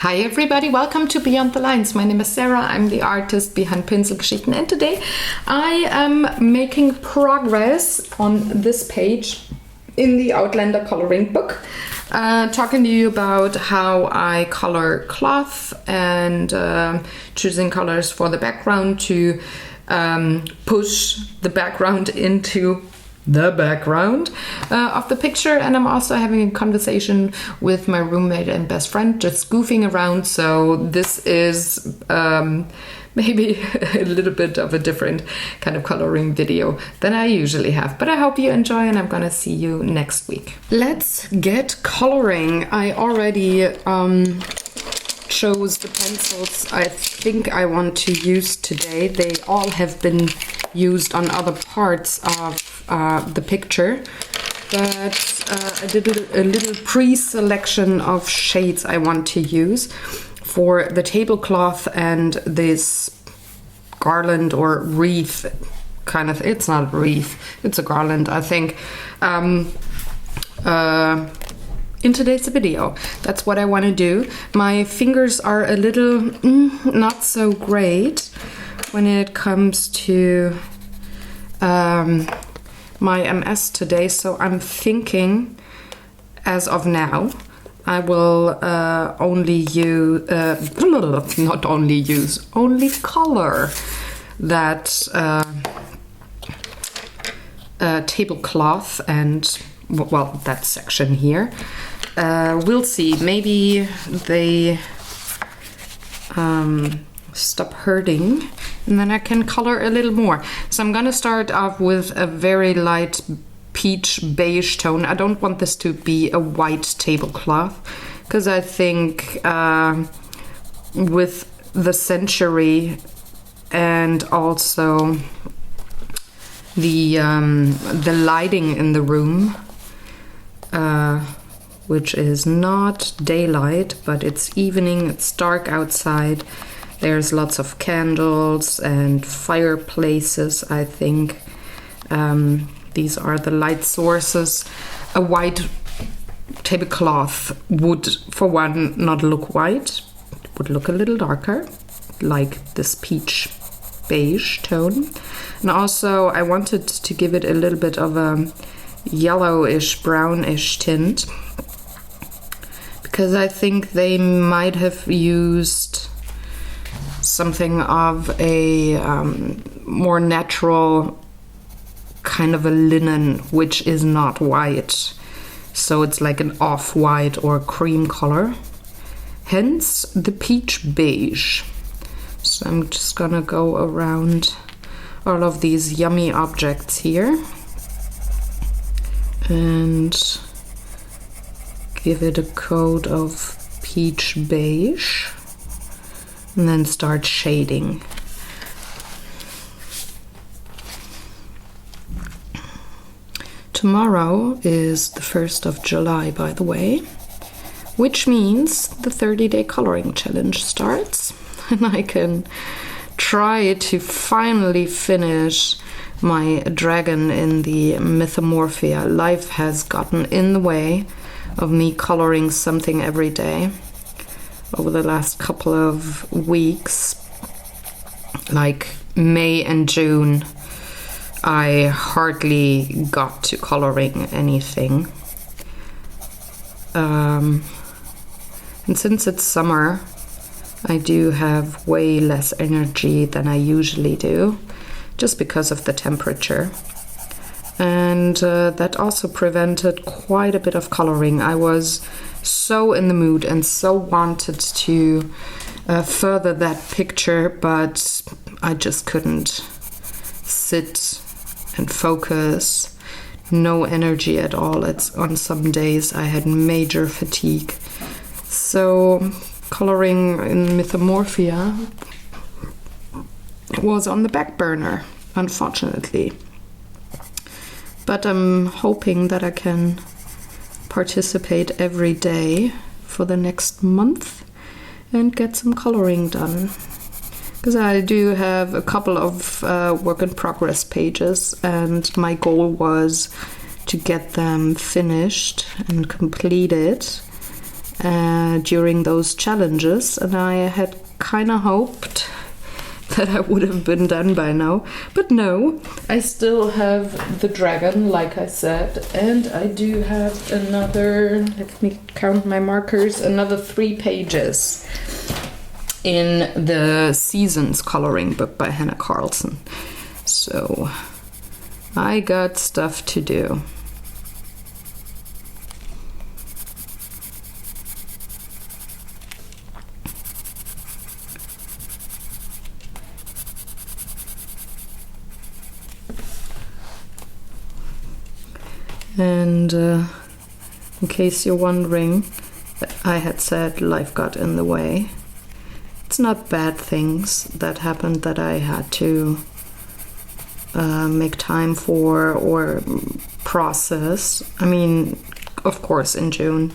Hi everybody, welcome to Beyond the Lines. My name is Sarah, I'm the artist behind Pinselgeschichten, and today I am making progress on this page in the Outlander coloring book, talking to you about how I color cloth and choosing colors for the background to push the background into the background of the picture. And I'm also having a conversation with my roommate and best friend, just goofing around. So this is maybe a little bit of a different kind of coloring video than I usually have, but I hope you enjoy, and I'm gonna see you next week. Let's get coloring. I already chose the pencils I think I want to use today. They all have been used on other parts of the picture, but I did a little pre-selection of shades I want to use for the tablecloth and this garland or wreath kind of. It's not a wreath, it's a garland, I think. In today's video, that's what I want to do. My fingers are a little not so great when it comes to my MS today, so I'm thinking as of now I will only color that tablecloth and, well, that section here. We'll see, maybe they stop hurting and then I can color a little more. So I'm gonna start off with a very light peach beige tone. I don't want this to be a white tablecloth because I think with the century and also the lighting in the room, which is not daylight, but it's evening, it's dark outside. There's lots of candles and fireplaces, I think. These are the light sources. A white tablecloth would, for one, not look white. It would look a little darker, like this peach beige tone. And also, I wanted to give it a little bit of a yellowish, brownish tint, because I think they might have used something of a more natural kind of a linen, which is not white. So it's like an off-white or cream color. Hence the peach beige. So I'm just gonna go around all of these yummy objects here and give it a coat of peach beige. And then start shading. Tomorrow is the 1st of July, by the way, which means the 30-day coloring challenge starts, and I can try to finally finish my dragon in the Mythomorphia. Life has gotten in the way of me coloring something every day. Over the last couple of weeks, like May and June, I hardly got to coloring anything. And since it's summer, I do have way less energy than I usually do, just because of the temperature. And that also prevented quite a bit of coloring. I was so in the mood and so wanted to further that picture, but I just couldn't sit and focus. No energy at all. It's on some days I had major fatigue. So coloring in Mythomorphia was on the back burner, unfortunately. But I'm hoping that I can participate every day for the next month and get some coloring done, because I do have a couple of work in progress pages, and my goal was to get them finished and completed during those challenges, and I had kind of hoped that I would have been done by now. But no, I still have the dragon, like I said, and I do have another, let me count my markers, another 3 pages in the Seasons coloring book by Hannah Carlson. So I got stuff to do. And in case you're wondering, I had said life got in the way. It's not bad things that happened that I had to make time for or process. I mean, of course, in June,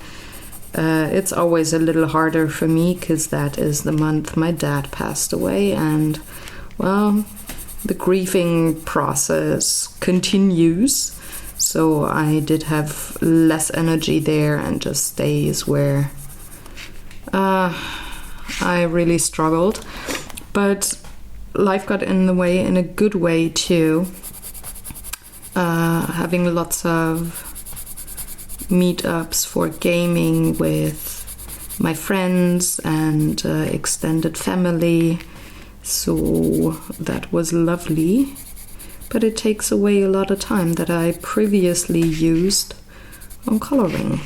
it's always a little harder for me because that is the month my dad passed away, and well, the grieving process continues. So I did have less energy there, and just days where I really struggled. But life got in the way in a good way too. Having lots of meetups for gaming with my friends and extended family. So that was lovely. But it takes away a lot of time that I previously used on coloring.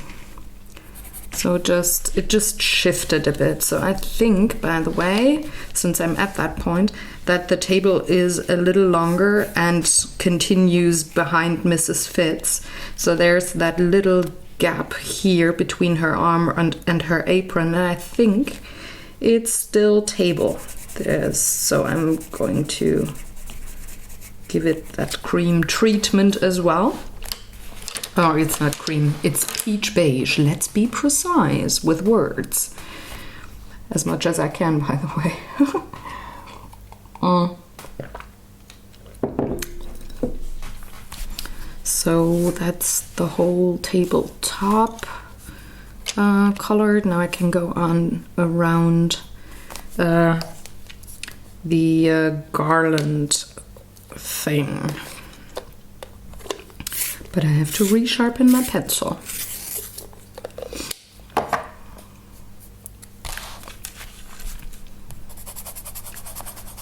So it just shifted a bit. So I think, by the way, since I'm at that point, that the table is a little longer and continues behind Mrs. Fitz. So there's that little gap here between her arm and her apron, and I think it's still table. So I'm going to give it that cream treatment as well. Oh, it's not cream, it's peach beige. Let's be precise with words. As much as I can, by the way. So that's the whole tabletop colored. Now I can go on around the garland thing, but I have to resharpen my pencil.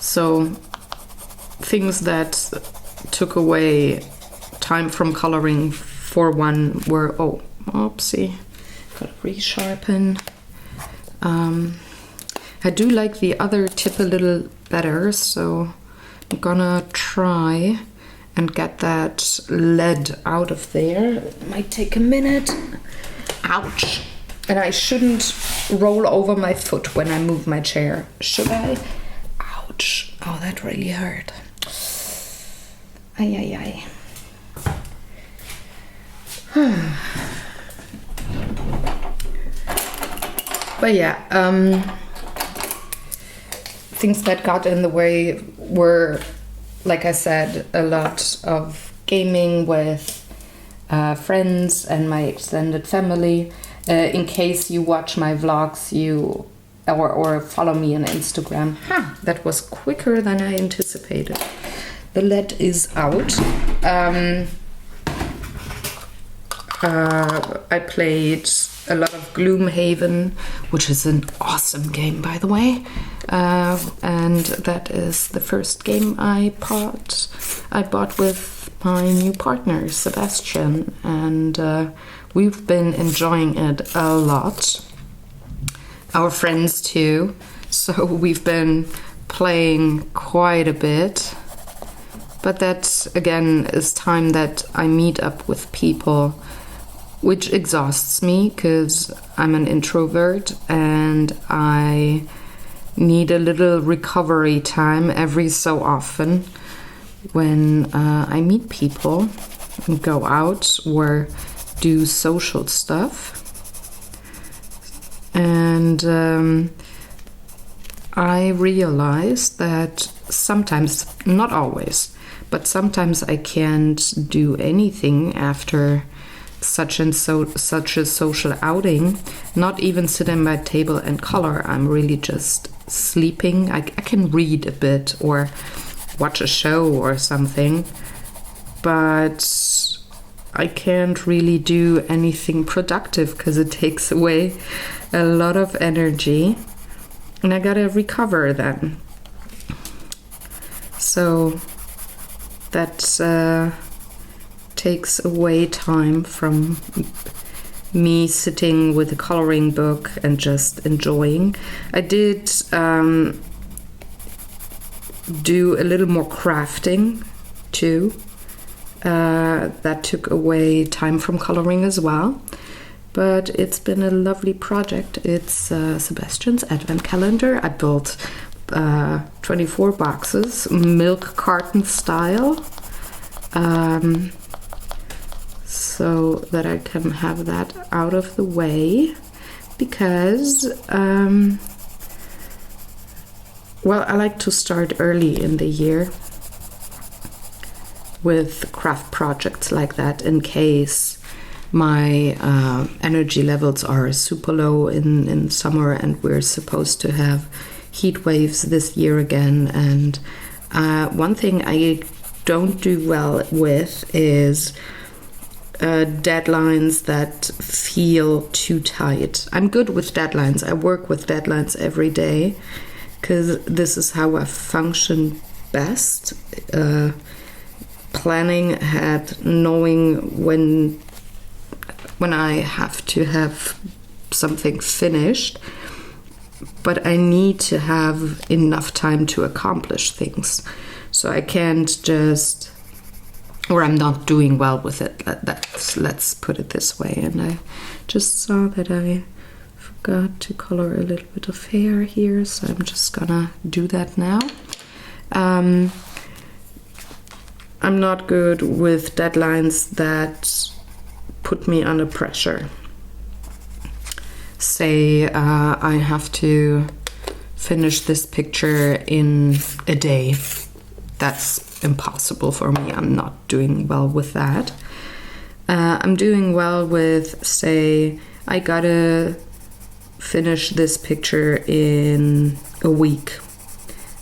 So things that took away time from coloring for one were, oh, oopsie, gotta resharpen. I do like the other tip a little better, so I'm gonna try and get that lead out of there. It might take a minute. Ouch. And I shouldn't roll over my foot when I move my chair, should I? Ouch. Oh, that really hurt. Ay, ay, ay. But yeah, things that got in the way were, like I said, a lot of gaming with friends and my extended family. In case you watch my vlogs, or follow me on Instagram. That was quicker than I anticipated. The lead is out. I played a lot of Gloomhaven, which is an awesome game, by the way. And that is the first game I bought with my new partner, Sebastian, and we've been enjoying it a lot. Our friends too, so we've been playing quite a bit. But that, again, is time that I meet up with people, which exhausts me because I'm an introvert and I need a little recovery time every so often when I meet people and go out or do social stuff. And I realized that sometimes, not always, but sometimes I can't do anything after such a social outing, not even sit at my table and color. I'm really just sleeping. I can read a bit or watch a show or something, but I can't really do anything productive because it takes away a lot of energy, and I gotta recover then. So that takes away time from me sitting with a coloring book and just enjoying. I did do a little more crafting too. That took away time from coloring as well. But it's been a lovely project. It's Sebastian's advent calendar. I built 24 boxes, milk carton style, so that I can have that out of the way, because well, I like to start early in the year with craft projects like that, in case my energy levels are super low in summer and we're supposed to have heat waves this year again. And one thing I don't do well with is deadlines that feel too tight. I'm good with deadlines. I work with deadlines every day because this is how I function best. Planning ahead, knowing when I have to have something finished, but I need to have enough time to accomplish things. So I can't just, or I'm not doing well with it. Let's put it this way. And I just saw that I forgot to color a little bit of hair here, so I'm just gonna do that now. I'm not good with deadlines that put me under pressure. Say I have to finish this picture in a day. That's impossible for me. I'm not doing well with that. I'm doing well with, say, I gotta finish this picture in a week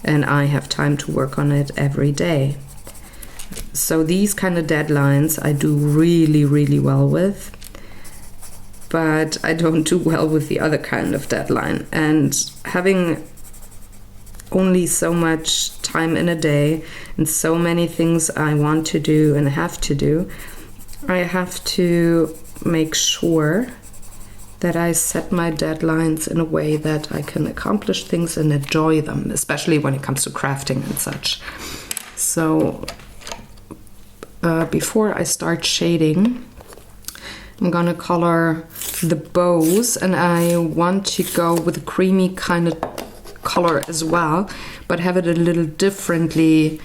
and I have time to work on it every day. So these kind of deadlines I do really, really well with, but I don't do well with the other kind of deadline. And having only so much time in a day and so many things I want to do and have to do, I have to make sure that I set my deadlines in a way that I can accomplish things and enjoy them, especially when it comes to crafting and such. So before I start shading, I'm gonna color the bows, and I want to go with a creamy kind of color as well, but have it a little differently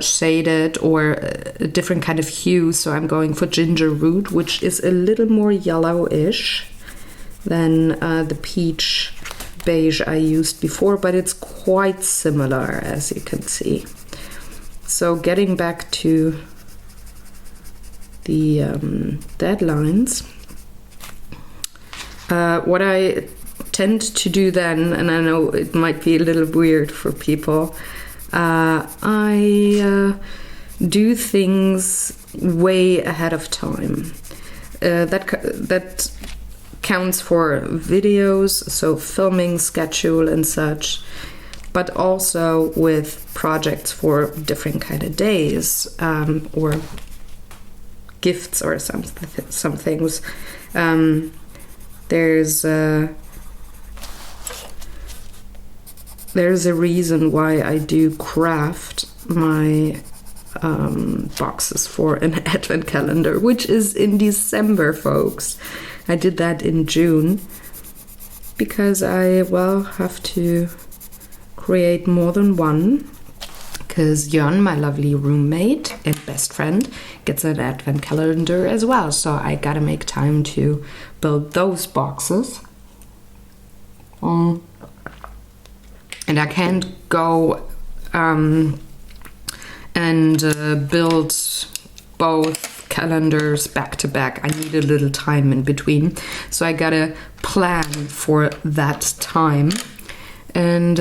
shaded, or a different kind of hue. So I'm going for ginger root, which is a little more yellowish than the peach beige I used before, but it's quite similar, as you can see. So getting back to the deadlines, what I tend to do then, and I know it might be a little weird for people, I do things way ahead of time. That counts for videos, so filming schedule and such, but also with projects for different kind of days, or gifts or some things. There's a reason why I do craft my boxes for an advent calendar, which is in December, folks. I did that in June because I, well, have to create more than one, because Jon, my lovely roommate and best friend, gets an advent calendar as well. So I gotta make time to build those boxes. And I can't go and build both calendars back to back. I need a little time in between. So I gotta plan for that time. And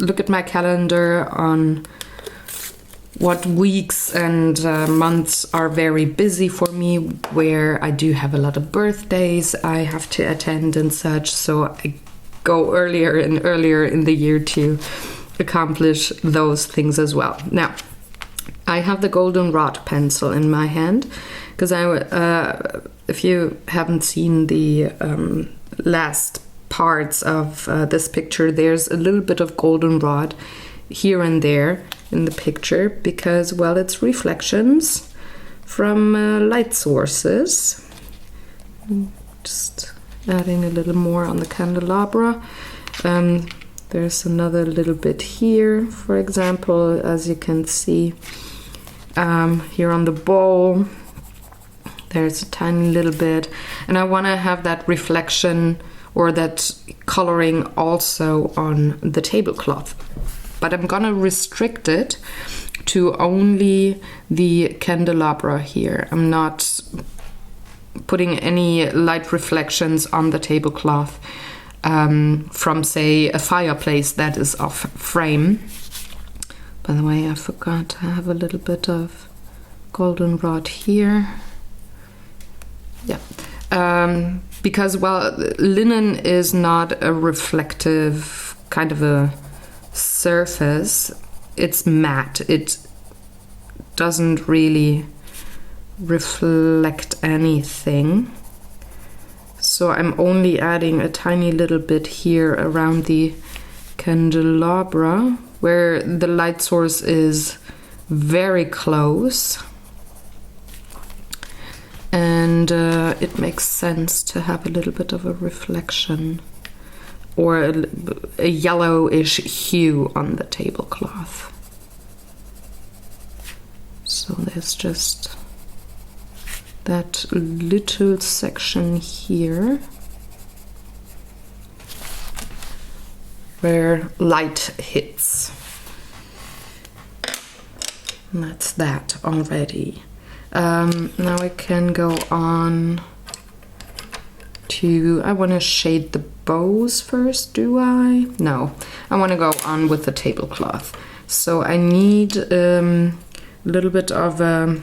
look at my calendar on what weeks and months are very busy for me, where I do have a lot of birthdays I have to attend and such. So I go earlier and earlier in the year to accomplish those things as well. Now, I have the Goldenrod pencil in my hand because if you haven't seen the last parts of this picture, there's a little bit of goldenrod here and there in the picture because, well, it's reflections from light sources. Just adding a little more on the candelabra. There's another little bit here, for example, as you can see here on the bowl. There's a tiny little bit, and I want to have that reflection or that coloring also on the tablecloth. But I'm gonna restrict it to only the candelabra here. I'm not putting any light reflections on the tablecloth from, say, a fireplace that is off frame. By the way, I forgot to have a little bit of goldenrod here. Yeah, because, well, linen is not a reflective kind of a surface. It's matte. It doesn't really reflect anything. So I'm only adding a tiny little bit here around the candelabra where the light source is very close. And it makes sense to have a little bit of a reflection or a yellowish hue on the tablecloth. So there's just that little section here where light hits. And that's that already. Now I can go on to, I want to shade the bows first, do I? No, I want to go on with the tablecloth. So I need a little bit of a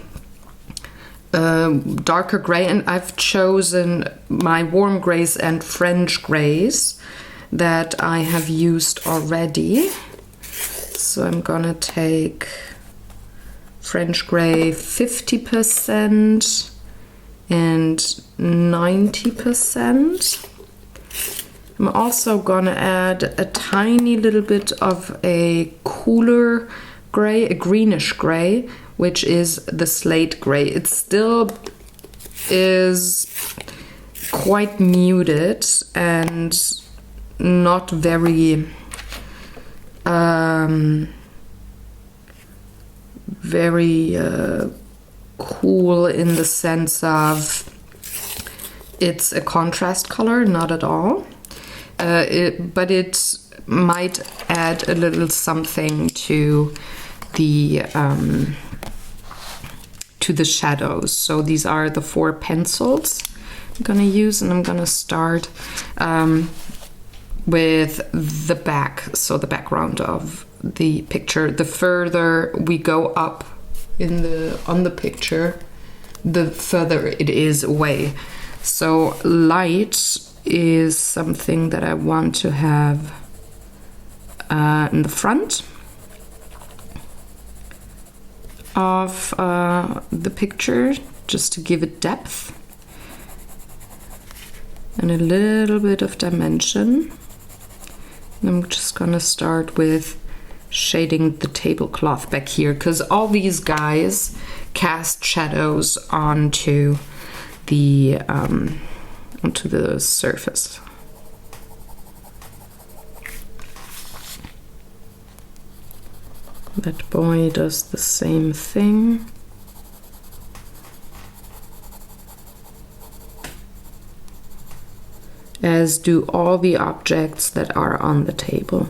darker gray, and I've chosen my warm grays and French grays that I have used already. So I'm gonna take French gray 50% and 90%. I'm also gonna add a tiny little bit of a cooler gray, a greenish gray, which is the slate gray. It still is quite muted and not very cool in the sense of it's a contrast color, not at all. But it might add a little something to the shadows. So these are the 4 pencils I'm gonna use, and I'm gonna start with the back, so the background of the picture. The further we go up on the picture, the further it is away. So light is something that I want to have in the front of the picture, just to give it depth and a little bit of dimension. And I'm just gonna start with shading the tablecloth back here, because all these guys cast shadows onto the surface. That boy does the same thing. As do all the objects that are on the table.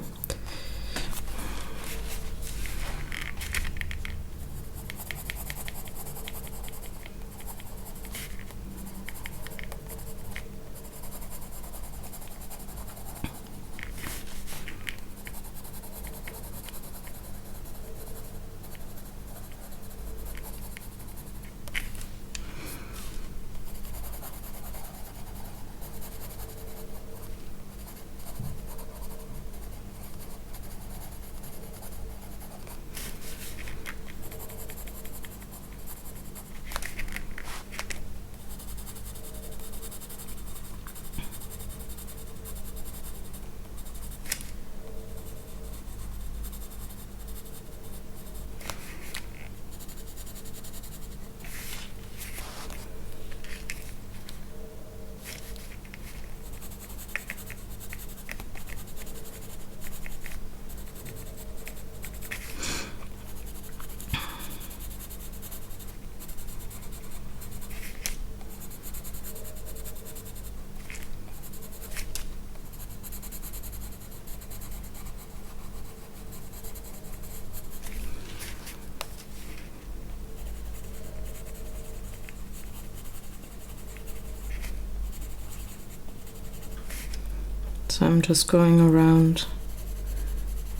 So I'm just going around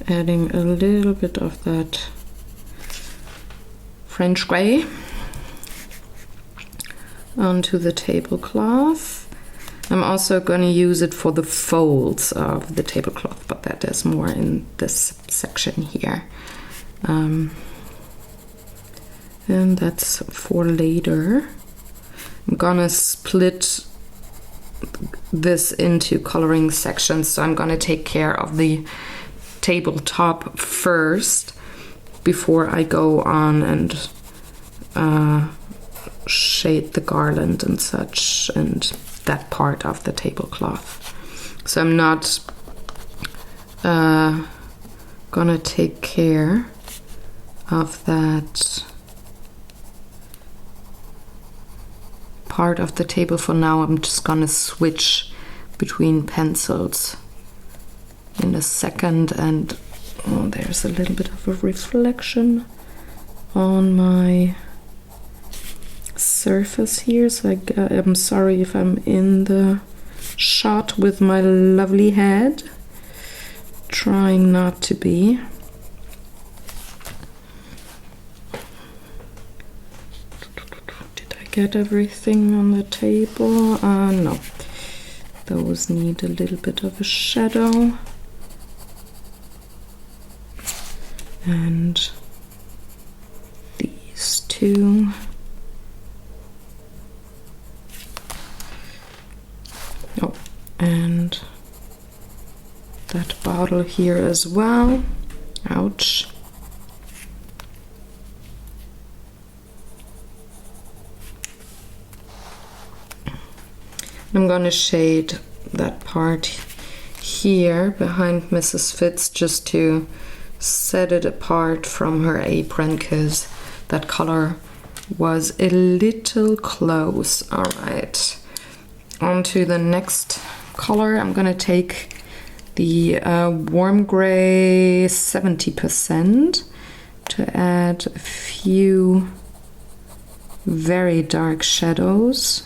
adding a little bit of that French gray onto the tablecloth. I'm also going to use it for the folds of the tablecloth, but that is more in this section here. And that's for later. I'm gonna split this into coloring sections, so I'm gonna take care of the tabletop first before I go on and shade the garland and such, and that part of the tablecloth. So I'm not gonna take care of that part of the table for now. I'm just gonna switch between pencils in a second, and oh, there's a little bit of a reflection on my surface here, so I'm sorry if I'm in the shot with my lovely head. Trying not to be. Did I get everything on the table? No. Those need a little bit of a shadow. And these two. Oh, and that bottle here as well. Ouch. I'm gonna shade that part here behind Mrs. Fitz just to set it apart from her apron, because that color was a little close. All right, on to the next color. I'm gonna take the warm gray 70% to add a few very dark shadows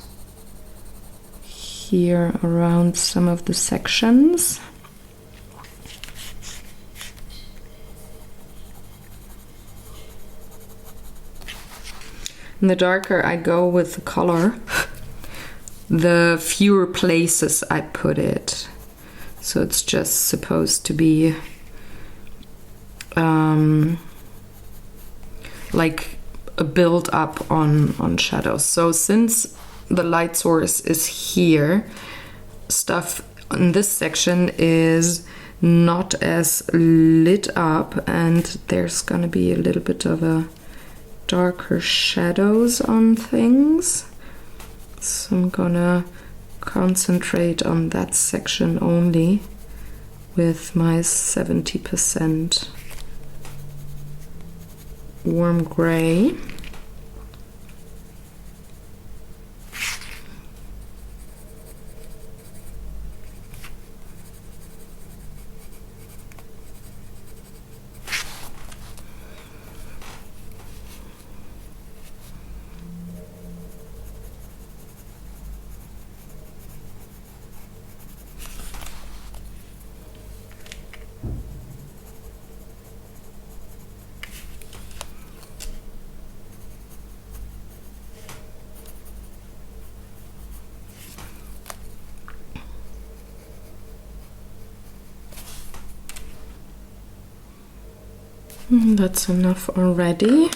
here around some of the sections. And the darker I go with the color, the fewer places I put it. So it's just supposed to be like a build up on shadows. So since the light source is here, stuff in this section is not as lit up, and there's gonna be a little bit of a darker shadows on things. So I'm gonna concentrate on that section only with my 70% warm gray. That's enough already,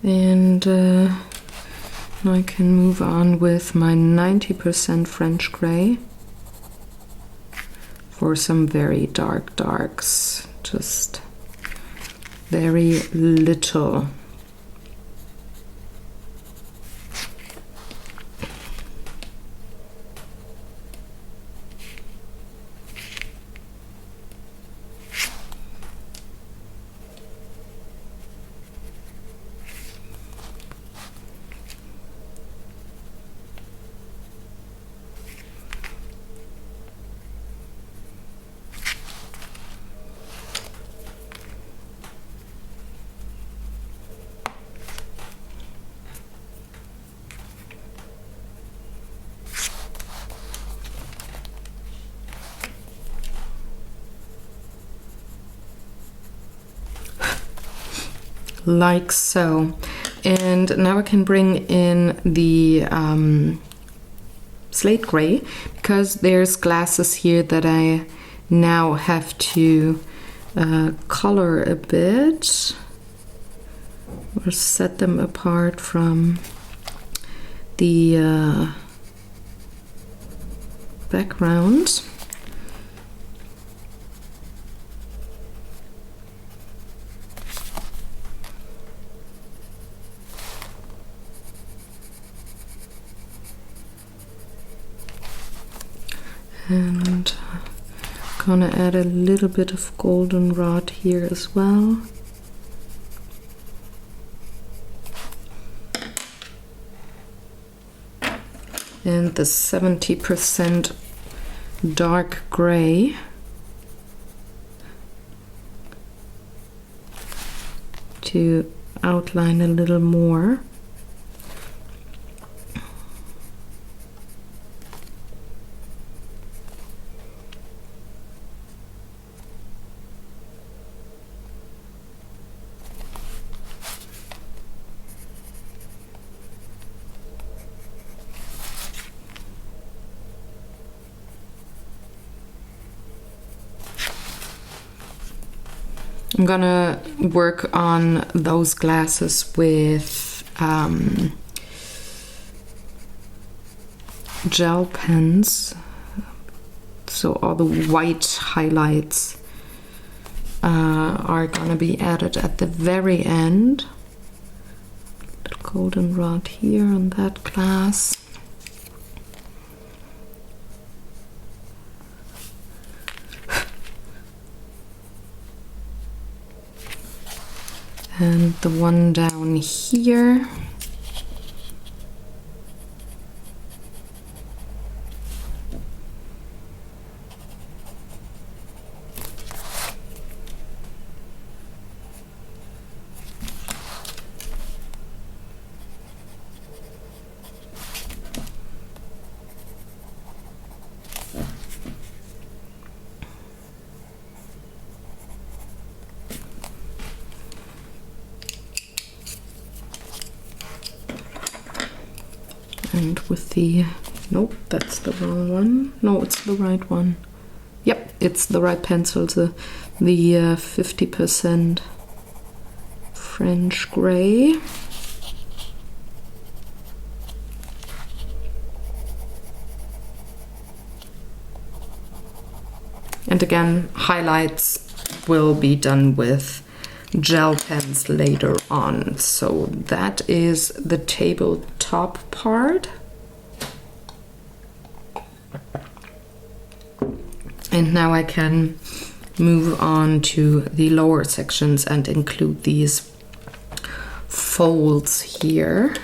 and I can move on with my 90% French gray for some very dark darks, just very little. like so. And now I can bring in the slate gray, because there's glasses here that I now have to color a bit or set them apart from the background. And gonna add a little bit of goldenrod here as well. And the 70% dark gray. To outline a little more. I'm gonna work on those glasses with gel pens, so all the white highlights are gonna be added at the very end. Goldenrod here on that glass. And the one down here. And with the, nope, that's the wrong one. No, it's the right one. Yep, it's the right pencil, the 50% French gray. And again, highlights will be done with gel pens later on. So that is the tabletop part. And now I can move on to the lower sections and include these folds here.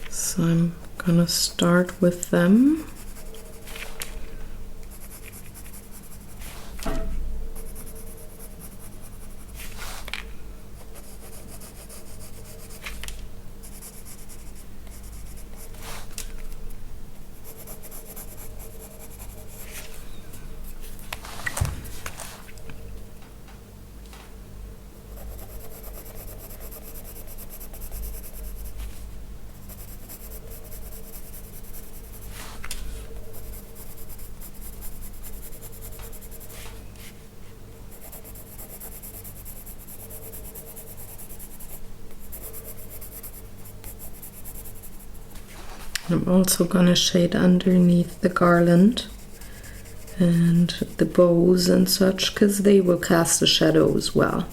So I'm gonna start with them. I'm also gonna shade underneath the garland and the bows and such, because they will cast a shadow as well.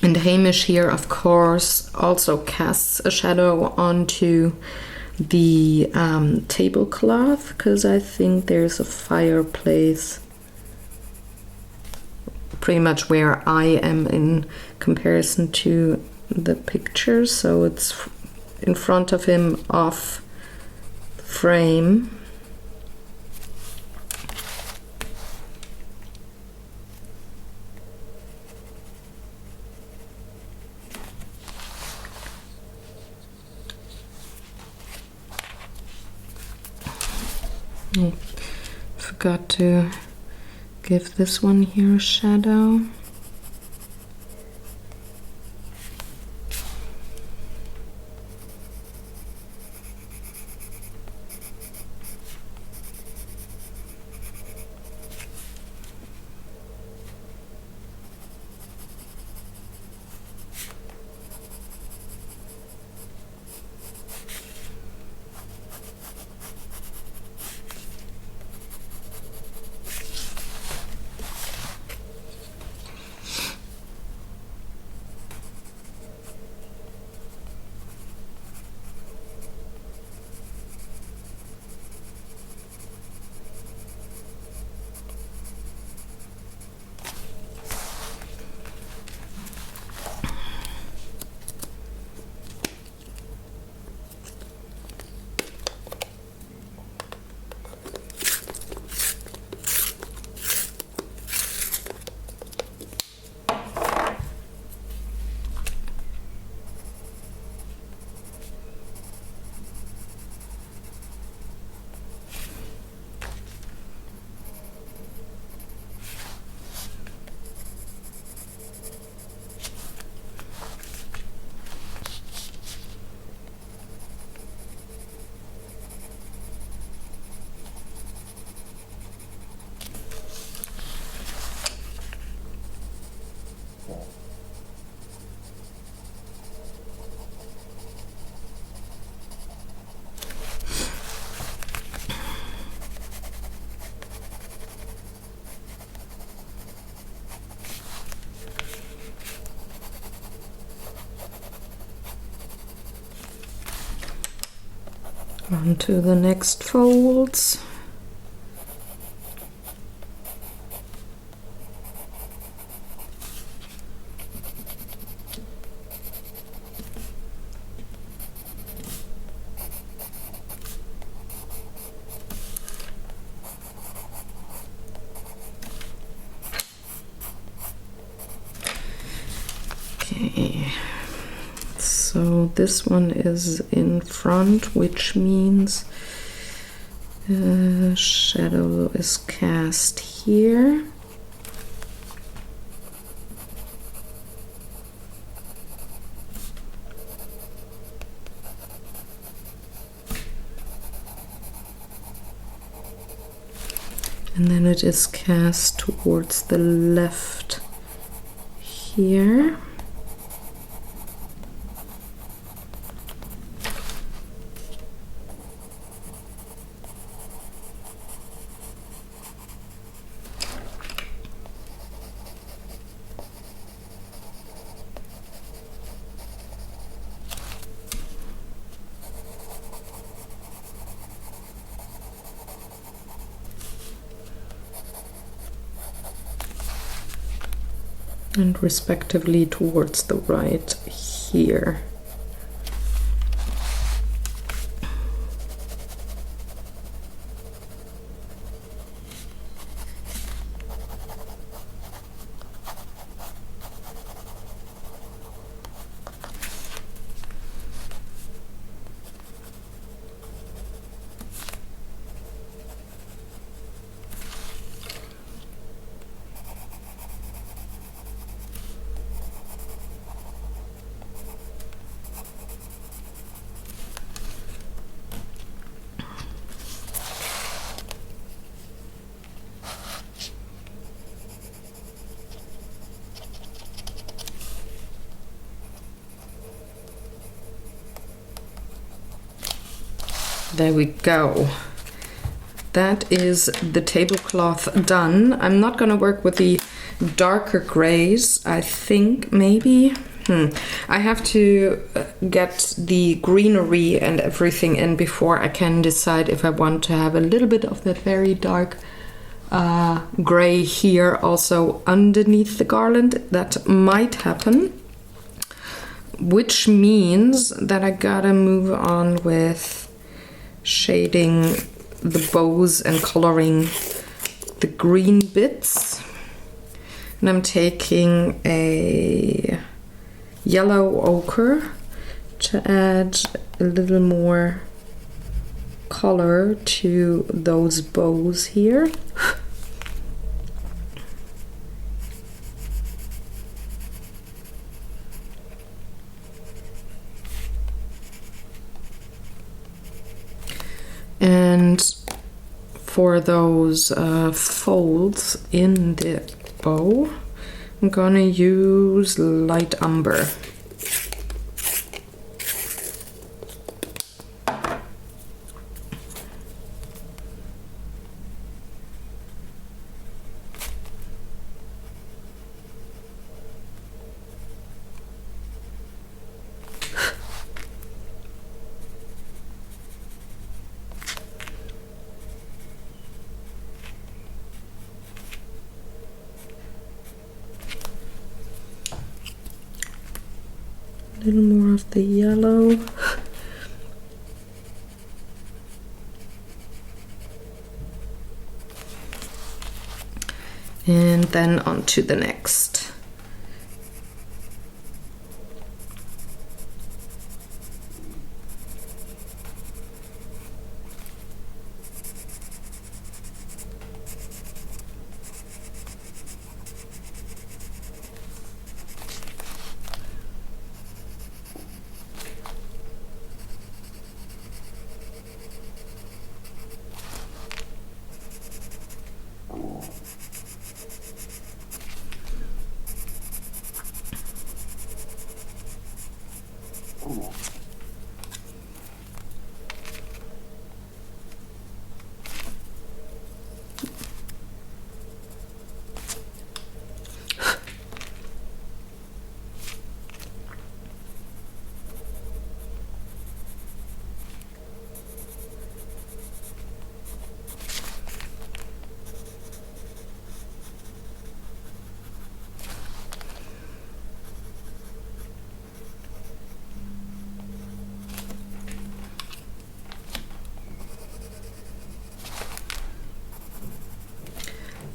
And Hamish here, of course, also casts a shadow onto the tablecloth, because I think there's a fireplace pretty much where I am in comparison to the picture, so it's in front of him off frame. Oh, forgot to give this one here a shadow. On to the next folds. Okay. So this one is in front, which means shadow is cast here. And then it is cast towards the left here. And respectively towards the right here. There we go. That is the tablecloth done. I'm not going to work with the darker grays, I think, maybe. I have to get the greenery and everything in before I can decide if I want to have a little bit of that very dark gray here also underneath the garland. That might happen, which means that I gotta move on with shading the bows and coloring the green bits. And I'm taking a yellow ochre to add a little more color to those bows here. And for those folds in the bow, I'm gonna use light umber. A little more of the yellow. And then on to the next.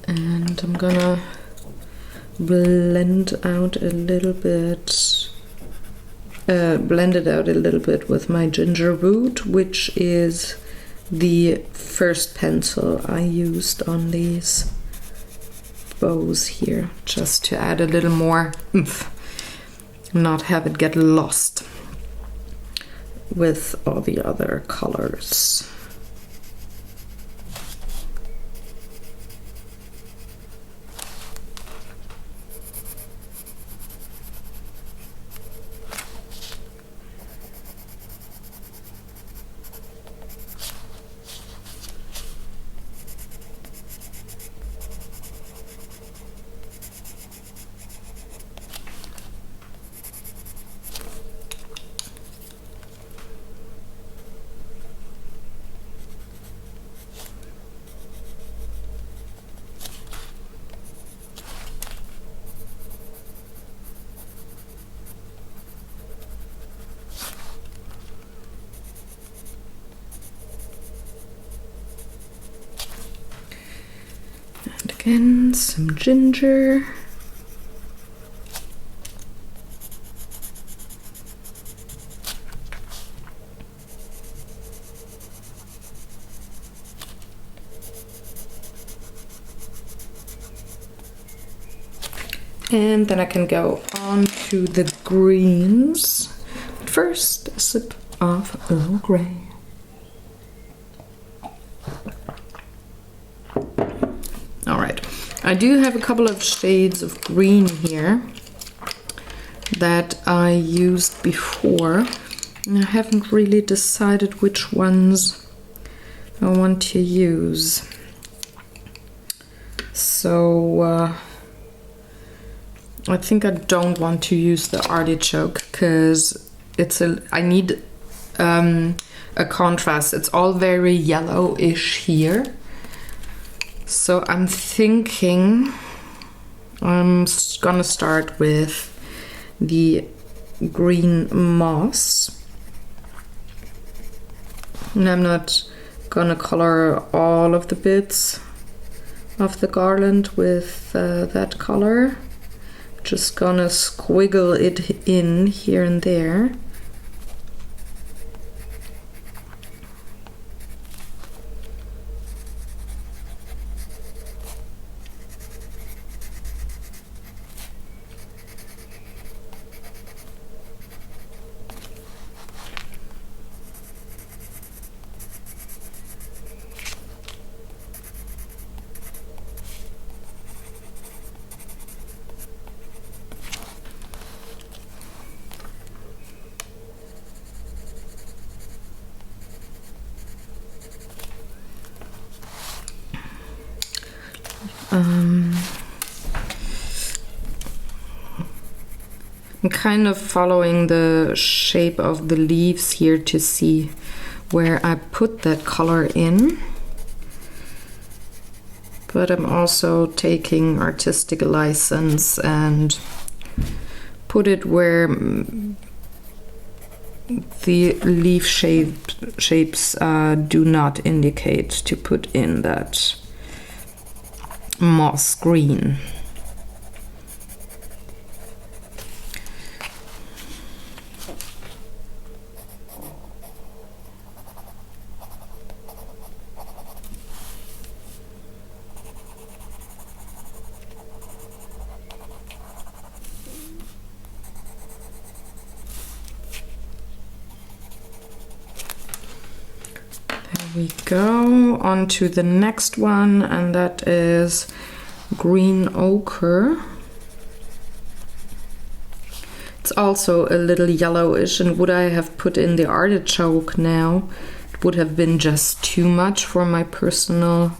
And I'm gonna blend out a little bit, blend it out a little bit with my ginger root, which is the first pencil I used on these bows here, just to add a little more oomph, not have it get lost with all the other colors. Again, some ginger. And then I can go on to the greens. But first, a sip of Earl Grey. Alright, I do have a couple of shades of green here that I used before. And I haven't really decided which ones I want to use. So, I think I don't want to use the artichoke because I need a contrast. It's all very yellowish here. So I'm thinking I'm gonna start with the green moss. And I'm not gonna color all of the bits of the garland with that color. Just gonna squiggle it in here and there. I'm kind of following the shape of the leaves here to see where I put that color in. But I'm also taking artistic license and put it where the leaf shapes do not indicate to put in that moss green. We go on to the next one, and that is green ochre. It's also a little yellowish, and would I have put in the artichoke now, it would have been just too much for my personal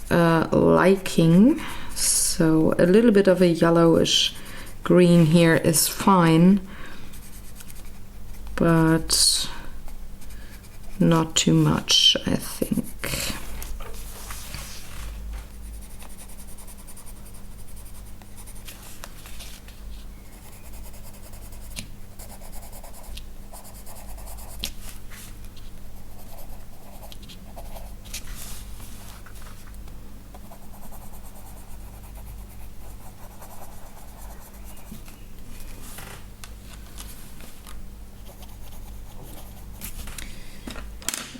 liking. So a little bit of a yellowish green here is fine, but not too much, I think.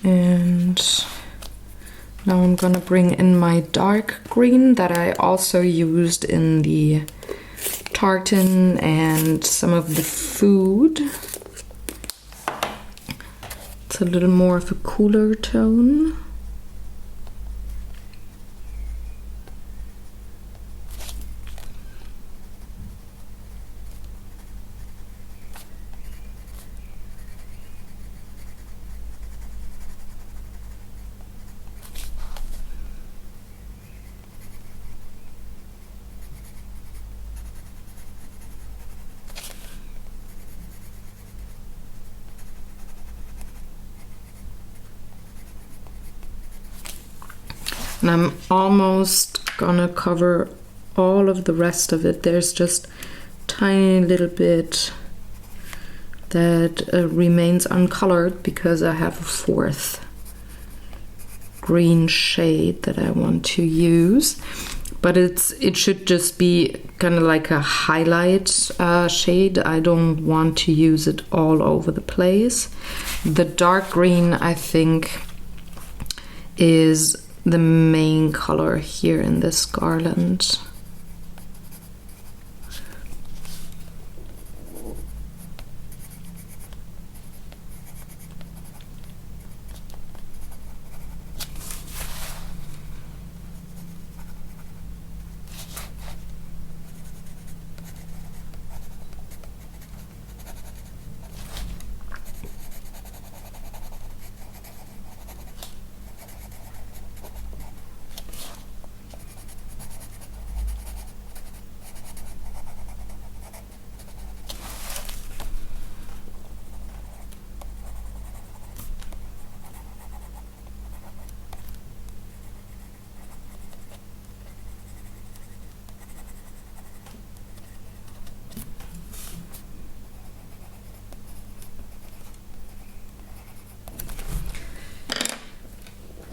And now I'm gonna bring in my dark green that I also used in the tartan and some of the food. It's a little more of a cooler tone. And I'm almost gonna cover all of the rest of it. There's just tiny little bit that remains uncolored because I have a fourth green shade that I want to use. But it should just be kind of like a highlight shade. I don't want to use it all over the place. The dark green, I think, is the main color here in this garland.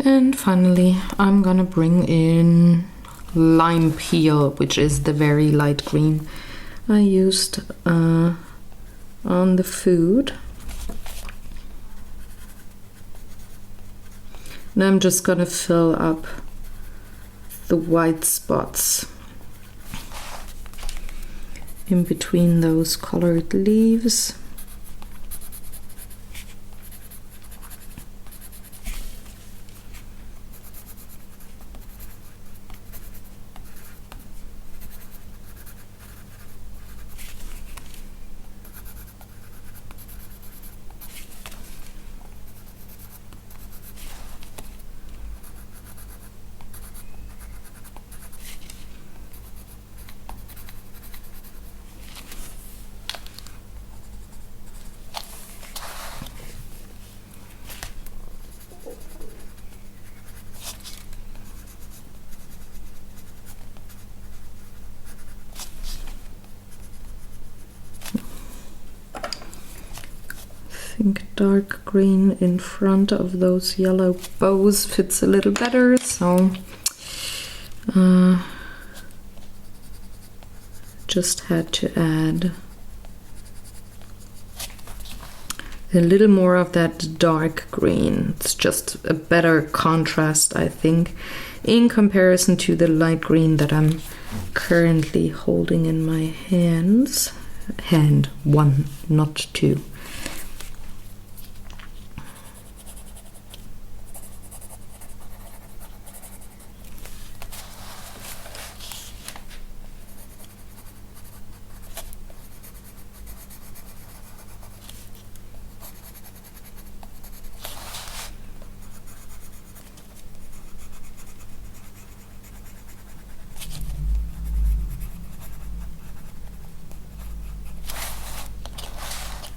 And finally, I'm gonna bring in lime peel, which is the very light green I used on the food. And I'm just gonna fill up the white spots in between those colored leaves. I think dark green in front of those yellow bows fits a little better, so just had to add a little more of that dark green. It's just a better contrast, I think, in comparison to the light green that I'm currently holding in my hands. Hand one, not two.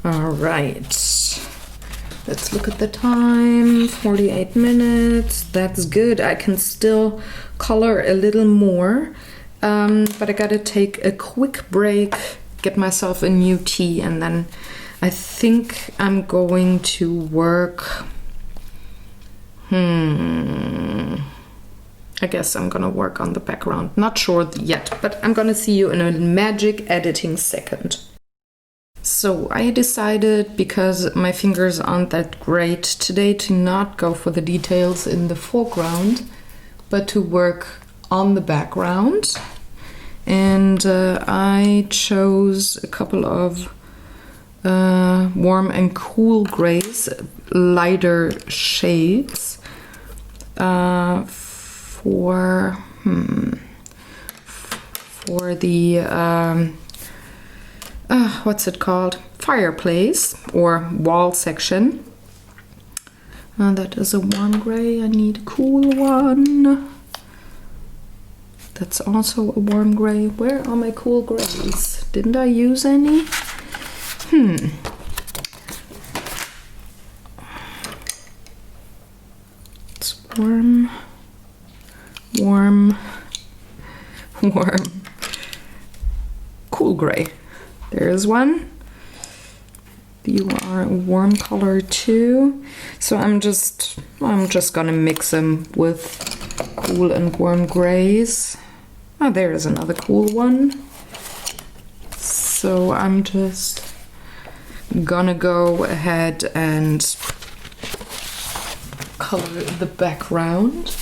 All right, let's look at the time. 48 minutes. That's good. I can still color a little more, but I gotta take a quick break, get myself a new tea, and then I think I'm going to work. I guess I'm gonna work on the background. Not sure yet, but I'm gonna see you in a magic editing second. So I decided, because my fingers aren't that great today, to not go for the details in the foreground, but to work on the background. And I chose a couple of warm and cool grays, lighter shades, for the what's it called? Fireplace or wall section. That is a warm gray. I need a cool one. That's also a warm gray. Where are my cool grays? Didn't I use any? It's warm, warm, warm, cool gray. There's one. You are a warm color too. So I'm just gonna mix them with cool and warm grays. Oh, there is another cool one. So I'm just gonna go ahead and color the background.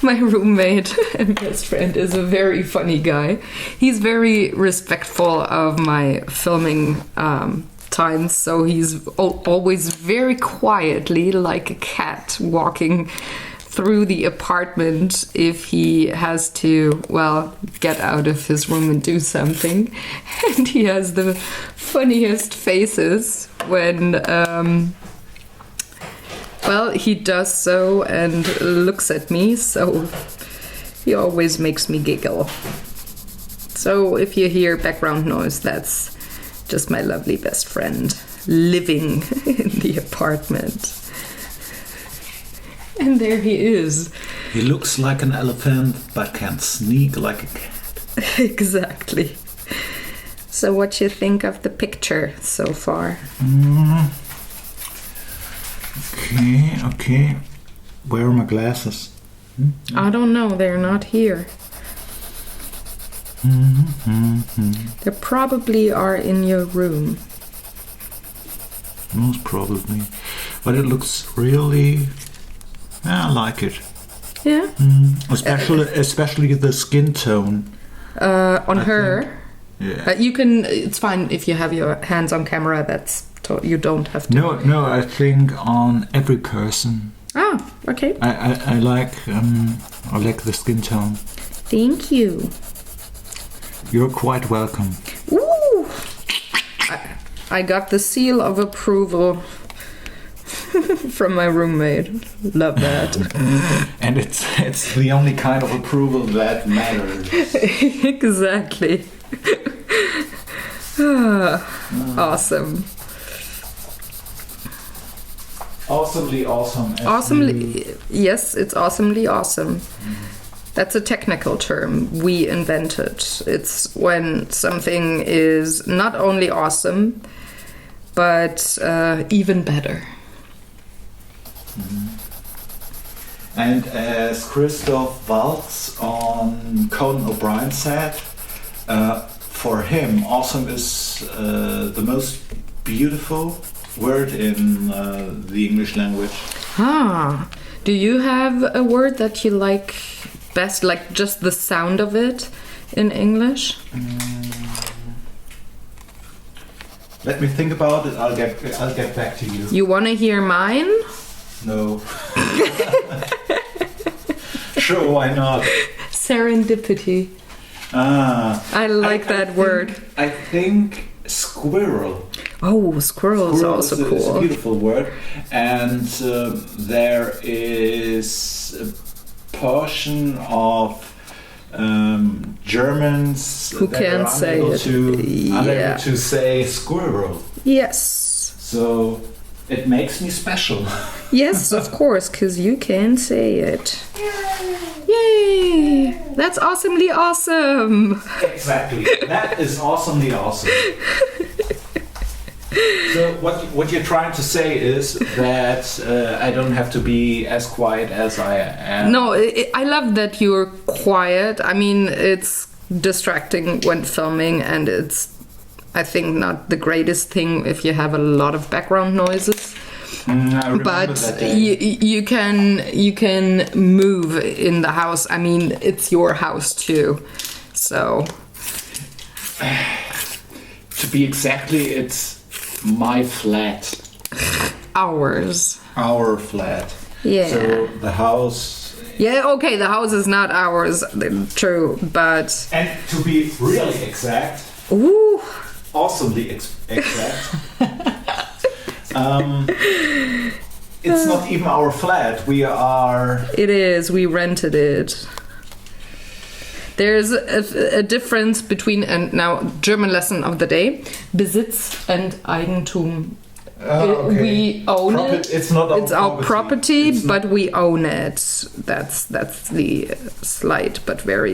My roommate and best friend is a very funny guy. He's very respectful of my filming times, so he's always very quietly, like a cat, walking through the apartment if he has to, well, get out of his room and do something. And he has the funniest faces when well, he does so and looks at me, so he always makes me giggle. So if you hear background noise, that's just my lovely best friend living in the apartment. And there he is. He looks like an elephant, but can sneak like a cat. Exactly. So what you think of the picture so far? Okay. Where are my glasses? I don't know, they're not here. They probably are in your room. Most probably. But it looks really... I like it. Yeah? Especially the skin tone. On I her. think. Yeah. You can. It's fine if you have your hands on camera. You don't have to. No. I think on every person. Ah, okay. I like the skin tone. Thank you. You're quite welcome. Ooh! I got the seal of approval from my roommate. Love that. And it's the only kind of approval that matters. Exactly. Awesome. Awesomely awesome. Awesomely, yes, it's awesomely awesome. That's a technical term we invented. It's when something is not only awesome, but even better. And as Christoph Waltz on Conan O'Brien said, for him, awesome is the most beautiful word in the English language. Ah, do you have a word that you like best, like just the sound of it in English? Let me think about it. I'll get back to you. You want to hear mine? No. Sure, why not? Serendipity. I like that word. I think squirrel. Oh, squirrel is also It's cool. a beautiful word, and there is a portion of Germans Who that can't are say unable it. unable to say squirrel. Yes. So it makes me special. Yes, of course, because you can say it. Yay! That's awesomely awesome! Exactly. That is awesomely awesome. So what you're trying to say is that I don't have to be as quiet as I am. No, I love that you're quiet. I mean, it's distracting when filming, and it's, I think, not the greatest thing if you have a lot of background noises. I remember But that day. you can move in the house. I mean, it's your house too. So To be exactly, it's my flat. ours. Our flat. Yeah. So the house. Yeah, okay, the house is not ours, true, but And to be really exact, ooh, awesomely exact, it's not even our flat. We are. it is. We rented it. There's a difference between, and now German lesson of the day, Besitz and Eigentum. Okay. We own it. It's not It's our property, It's not- but we own it. That's the slight but very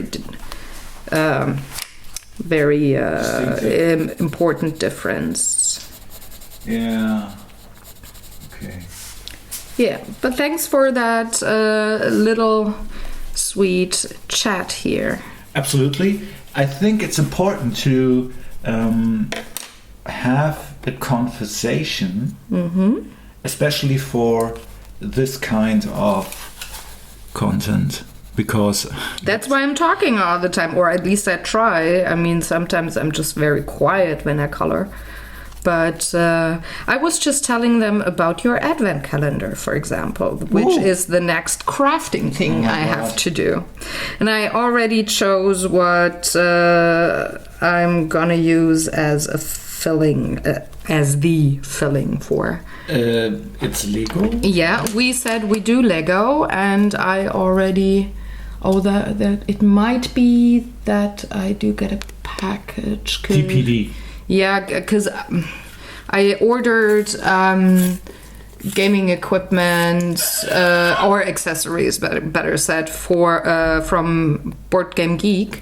important difference. Yeah. Okay. Yeah, but thanks for that little sweet chat here. Absolutely. I think it's important to have a conversation, especially for this kind of content, because That's why I'm talking all the time, or at least I try. I mean, sometimes I'm just very quiet when I color. But I was just telling them about your advent calendar, for example, which Ooh. is the next crafting thing Oh my I have God. to do. And I already chose what I'm gonna use as a filling, as the filling for. it's legal. Yeah, we said we do Lego, and I already. Oh, that it might be that I do get a package. TPD. Yeah, because I ordered gaming equipment or accessories, better said, from Board Game Geek,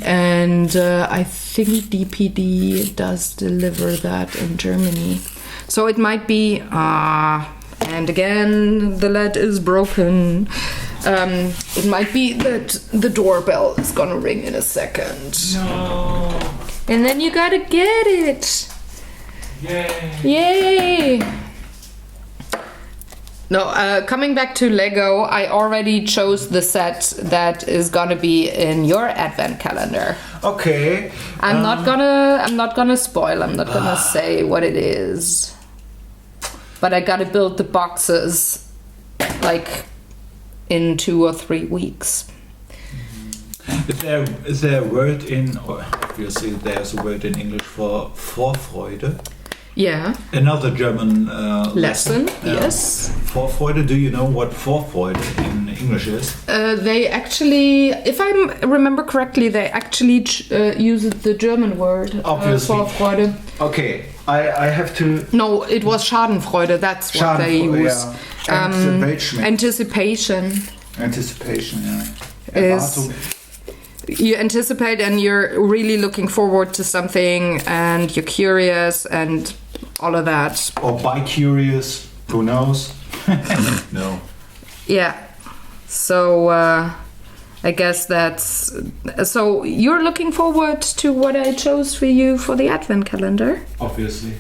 and I think DPD does deliver that in Germany. So it might be And again, the lead is broken. It might be that the doorbell is gonna ring in a second. No. And then you gotta get it. Yay. Yay! No, coming back to Lego, I already chose the set that is gonna be in your advent calendar. Okay. I'm not gonna spoil. I'm not gonna say what it is. But I gotta build the boxes like in 2 or 3 weeks. Is there a word in, or obviously there's a word in English for Vorfreude? Yeah. Another German Lesson, yes. Vorfreude. Do you know what Vorfreude in English is? They actually, if I remember correctly, they actually use the German word. Obviously. Vorfreude. Okay, I have to... No, it was Schadenfreude. That's what they use. Yeah. Anticipation. Anticipation, yeah. Is you anticipate and you're really looking forward to something and you're curious and all of that. Or bi-curious, who knows? No. Yeah. So I guess that's... So you're looking forward to what I chose for you for the advent calendar? Obviously.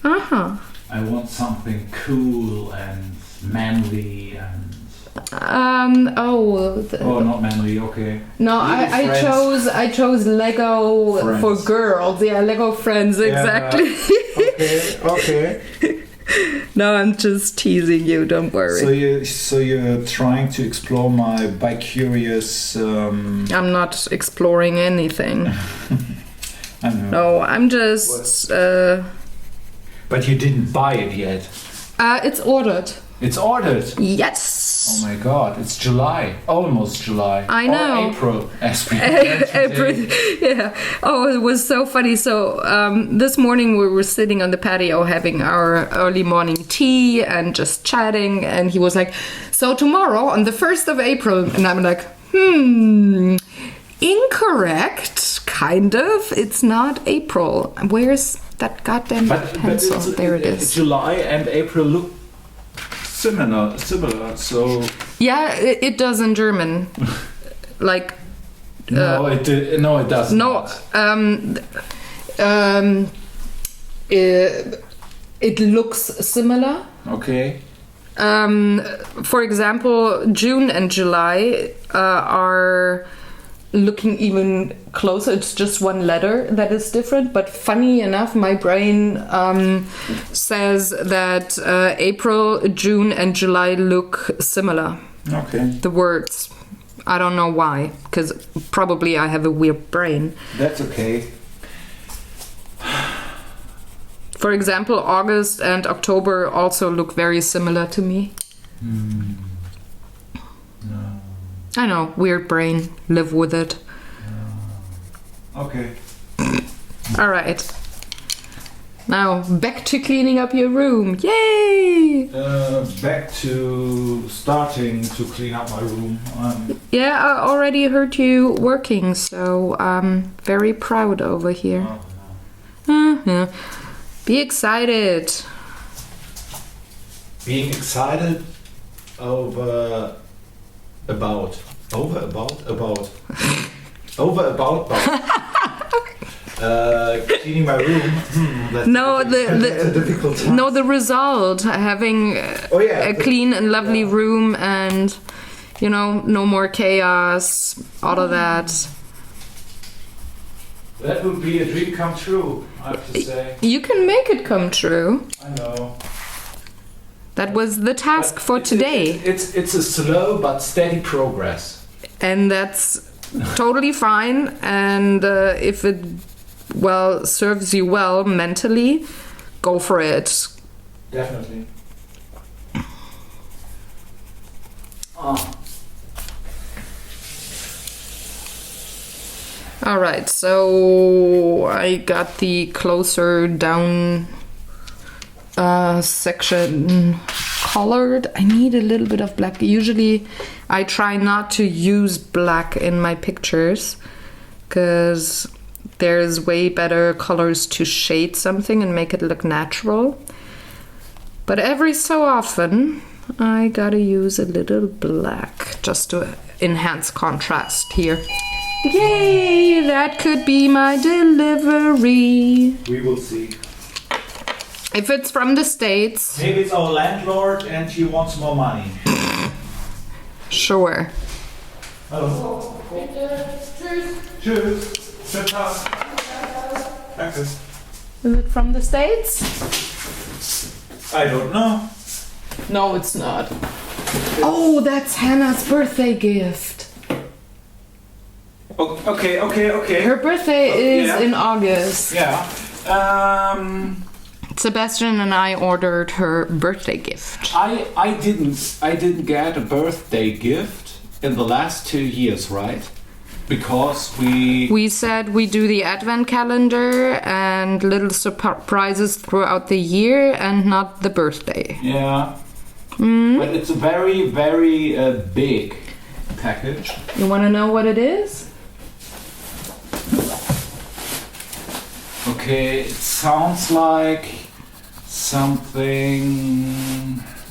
Uh-huh. I want something cool and manly and... Oh, not manly, okay. No, I chose Lego Friends. for girls. Yeah, Lego Friends, exactly. Okay. No, I'm just teasing you. Don't worry. So you're trying to explore my bi-curious... I'm not exploring anything. I know. No, I'm just... But you didn't buy it yet. It's ordered. It's ordered. Yes. Oh my God! It's July, almost July. I know. Or April, as we April, yeah. Oh, it was so funny. So this morning we were sitting on the patio having our early morning tea and just chatting, and he was like, "So tomorrow on the 1st of April," and I'm like, incorrect. Kind of. It's not April. Where's that goddamn pencil? There it is. July and April look similar. So yeah, it does in German. Like no, it doesn't. No, it looks similar. Okay. For example, June and July are looking even closer. It's just one letter that is different, but funny enough, my brain says that April, June and July look similar. Okay. The words. I don't know why, because probably I have a weird brain. That's okay. For example, August and October also look very similar to me. No. I know, weird brain. Live with it. Okay. All right. Now back to cleaning up your room. Yay! Back to starting to clean up my room. Yeah, I already heard you working, so I'm very proud over here. Yeah. Be excited. Being excited about cleaning my room. That's a difficult task. No, the result, having a clean and lovely room, and no more chaos, all of that. That would be a dream come true, I have to say. You can make it come true. I know. That was the task for today. It's a slow but steady progress. And that's totally fine. And if it, serves you well mentally, go for it. Definitely. All right, so I got the closer down section colored. I need a little bit of black. Usually I try not to use black in my pictures because there's way better colors to shade something and make it look natural. But every so often, I gotta use a little black just to enhance contrast here. Yay! That could be my delivery. We will see. If it's from the States. Maybe it's our landlord and she wants more money. Sure. Hello. Tschüss. Schönen Tag. Danke. Is it from the States? I don't know. No, it's not. Oh, that's Hannah's birthday gift. Okay. Her birthday is in August. Yeah. Sebastian and I ordered her birthday gift. I didn't get a birthday gift in the last 2 years, right? Because we said we do the advent calendar and little surprises throughout the year and not the birthday. Yeah. But it's a very, very big package. You want to know what it is? Okay, it sounds like something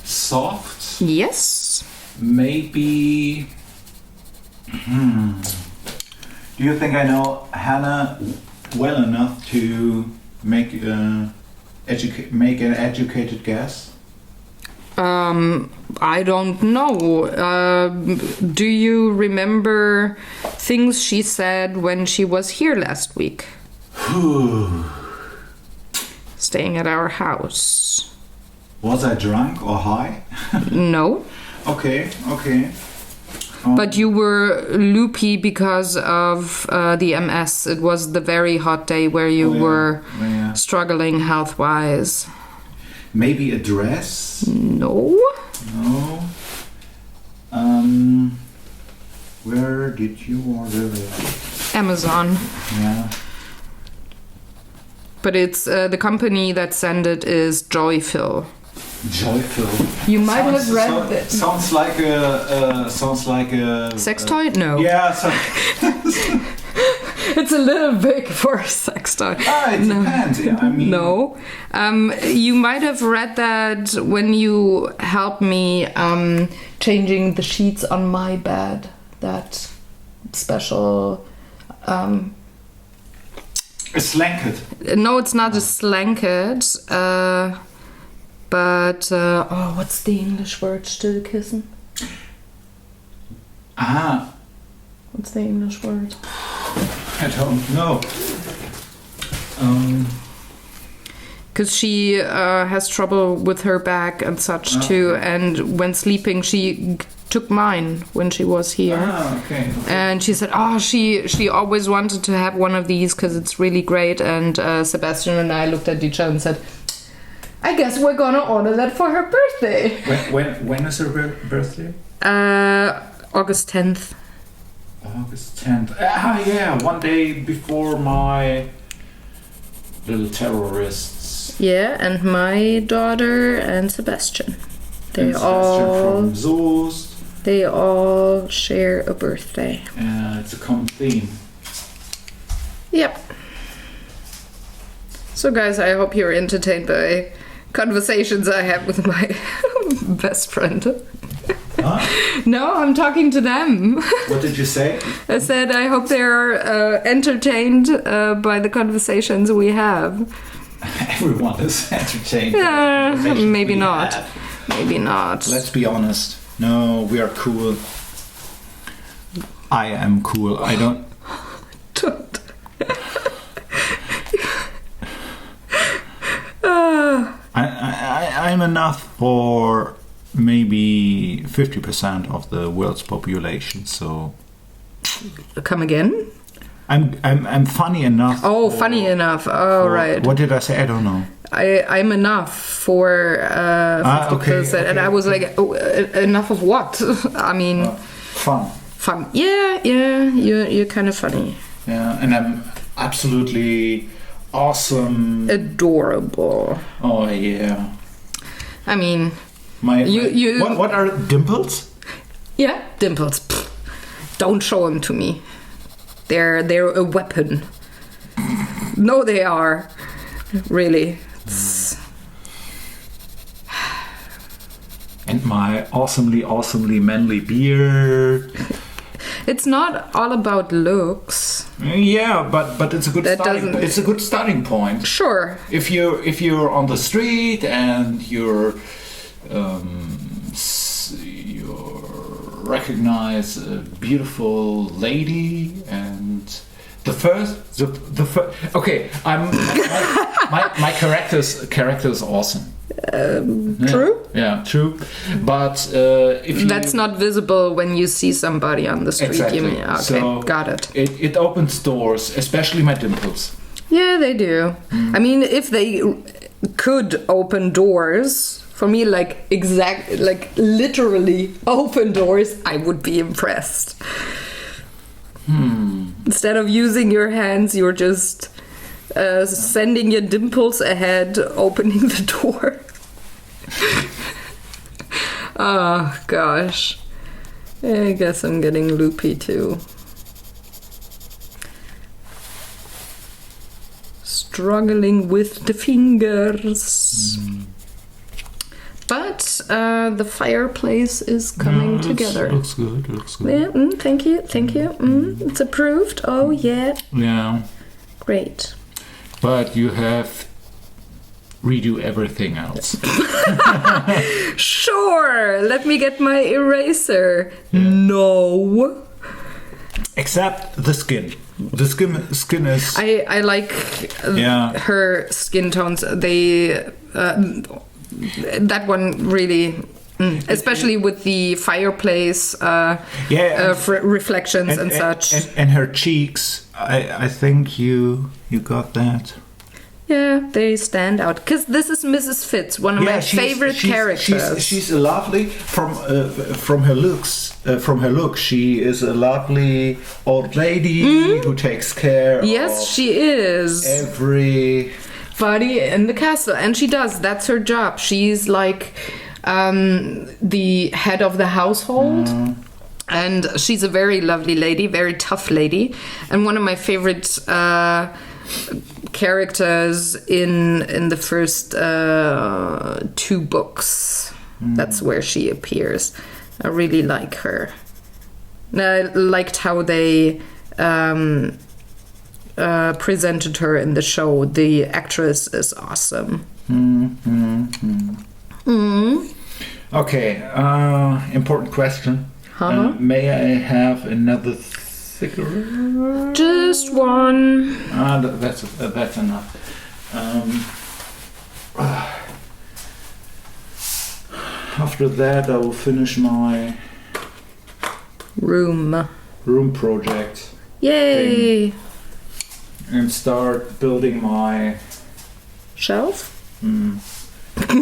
soft. Yes. Maybe. Do you think I know Hannah well enough to make an educated guess? I don't know. Do you remember things she said when she was here last week? Staying at our house. Was I drunk or high? No. Okay. But you were loopy because of the MS. It was the very hot day where you were struggling health-wise. Maybe a dress? No. Where did you order it? Amazon. Yeah. But it's the company that sent it is Joyful. Joyful. You might have read that. Sounds like a Sex toy? No. Yeah. It's a little big for a sex toy. It depends. Yeah, I mean. No. You might have read that when you helped me changing the sheets on my bed. That special. A slanket. No, it's not a slanket. But what's the English word? Stillkissen. What's the English word? I don't know. Because she has trouble with her back and such too, and when sleeping she took mine when she was here. Okay. And she said, she always wanted to have one of these because it's really great. And Sebastian and I looked at each other and said, I guess we're gonna order that for her birthday. When is her birthday? August 10th. August 10th. Yeah, one day before my little terrorists. Yeah, and my daughter and Sebastian. They from Soest. They all share a birthday. It's a common theme. Yep. So guys, I hope you're entertained by conversations I have with my best friend. Huh? No, I'm talking to them. What did you say? I said I hope they're entertained by the conversations we have. Everyone is entertained. Maybe not. Maybe not. Let's be honest. No, we are cool. I am cool. I don't. Don't. I'm enough for maybe 50% of the world's population. So Come again? I'm funny enough. Oh, funny enough. Oh, right. What did I say? I don't know. I'm enough for 50%. And I was like, enough of what? I mean... Fun. Yeah, you're kind of funny. Yeah, and I'm absolutely awesome. Adorable. Oh, yeah. I mean... What are dimples? Yeah, dimples. Pfft. Don't show them to me. They're a weapon. No, they are. Really. and my awesomely manly beard. It's not all about looks. Yeah, but it's a good starting point. Sure. If you're on the street and you recognize a beautiful lady and the first okay, my character is awesome. True. Yeah, true. But if that's not visible when you see somebody on the street. Exactly. You mean, okay, so got it. It opens doors, especially my dimples. Yeah, they do. I mean, if they could open doors for me, like literally open doors, I would be impressed. Instead of using your hands, you're just sending your dimples ahead, opening the door. Oh gosh, I guess I'm getting loopy too. Struggling with the fingers. But the fireplace is coming together. Looks good. Yeah, thank you. It's approved. Oh yeah. Yeah. Great. But you have redo everything else. Sure. Let me get my eraser. Yeah. No. Except the skin. The skin is. I like her skin tones. They. That one really, especially with the fireplace reflections and such. And her cheeks, I think you got that. Yeah, they stand out. Because this is Mrs. Fitz, one of my favorite characters. She's a lovely, from her looks, from her look, she is a lovely old lady who takes care of she is. Everybody in the castle, and she does. That's her job. She's like the head of the household, and she's a very lovely lady, very tough lady, and one of my favorite characters in the first 2 books. That's where she appears. I really like her. I liked how they presented her in the show. The actress is awesome. Okay, important question. May I have another cigarette? Just one. That's enough. After that, I will finish my room project. Yay! And start building my shelf.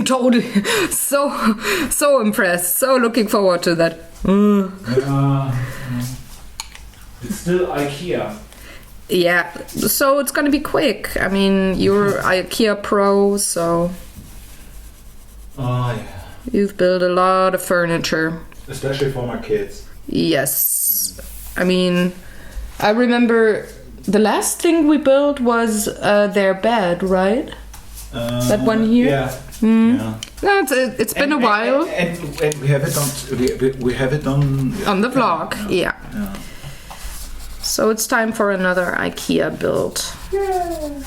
Totally. So impressed. So looking forward to that. It's still IKEA. Yeah, so it's gonna be quick. I mean, you're IKEA pro, so you've built a lot of furniture. Especially for my kids. Yes. I mean, I remember the last thing we built was their bed, right? That one here? Yeah. Yeah. No, it's been a while. And we have it on the vlog. Yeah. So it's time for another IKEA build. Yeah.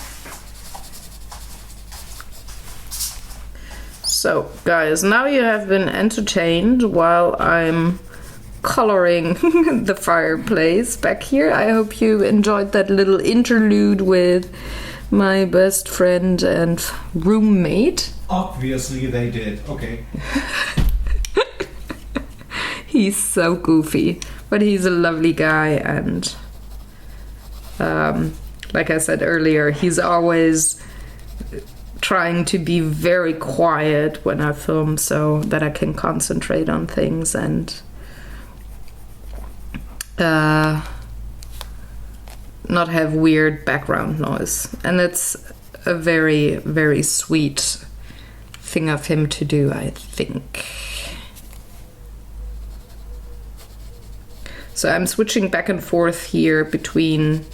So, guys, now you have been entertained while I'm coloring the fireplace back here. I hope you enjoyed that little interlude with my best friend and roommate. Obviously they did. Okay. He's so goofy, but he's a lovely guy, and like I said earlier, he's always trying to be very quiet when I film so that I can concentrate on things and not have weird background noise. And it's a very, very sweet thing of him to do, I think. So I'm switching back and forth here between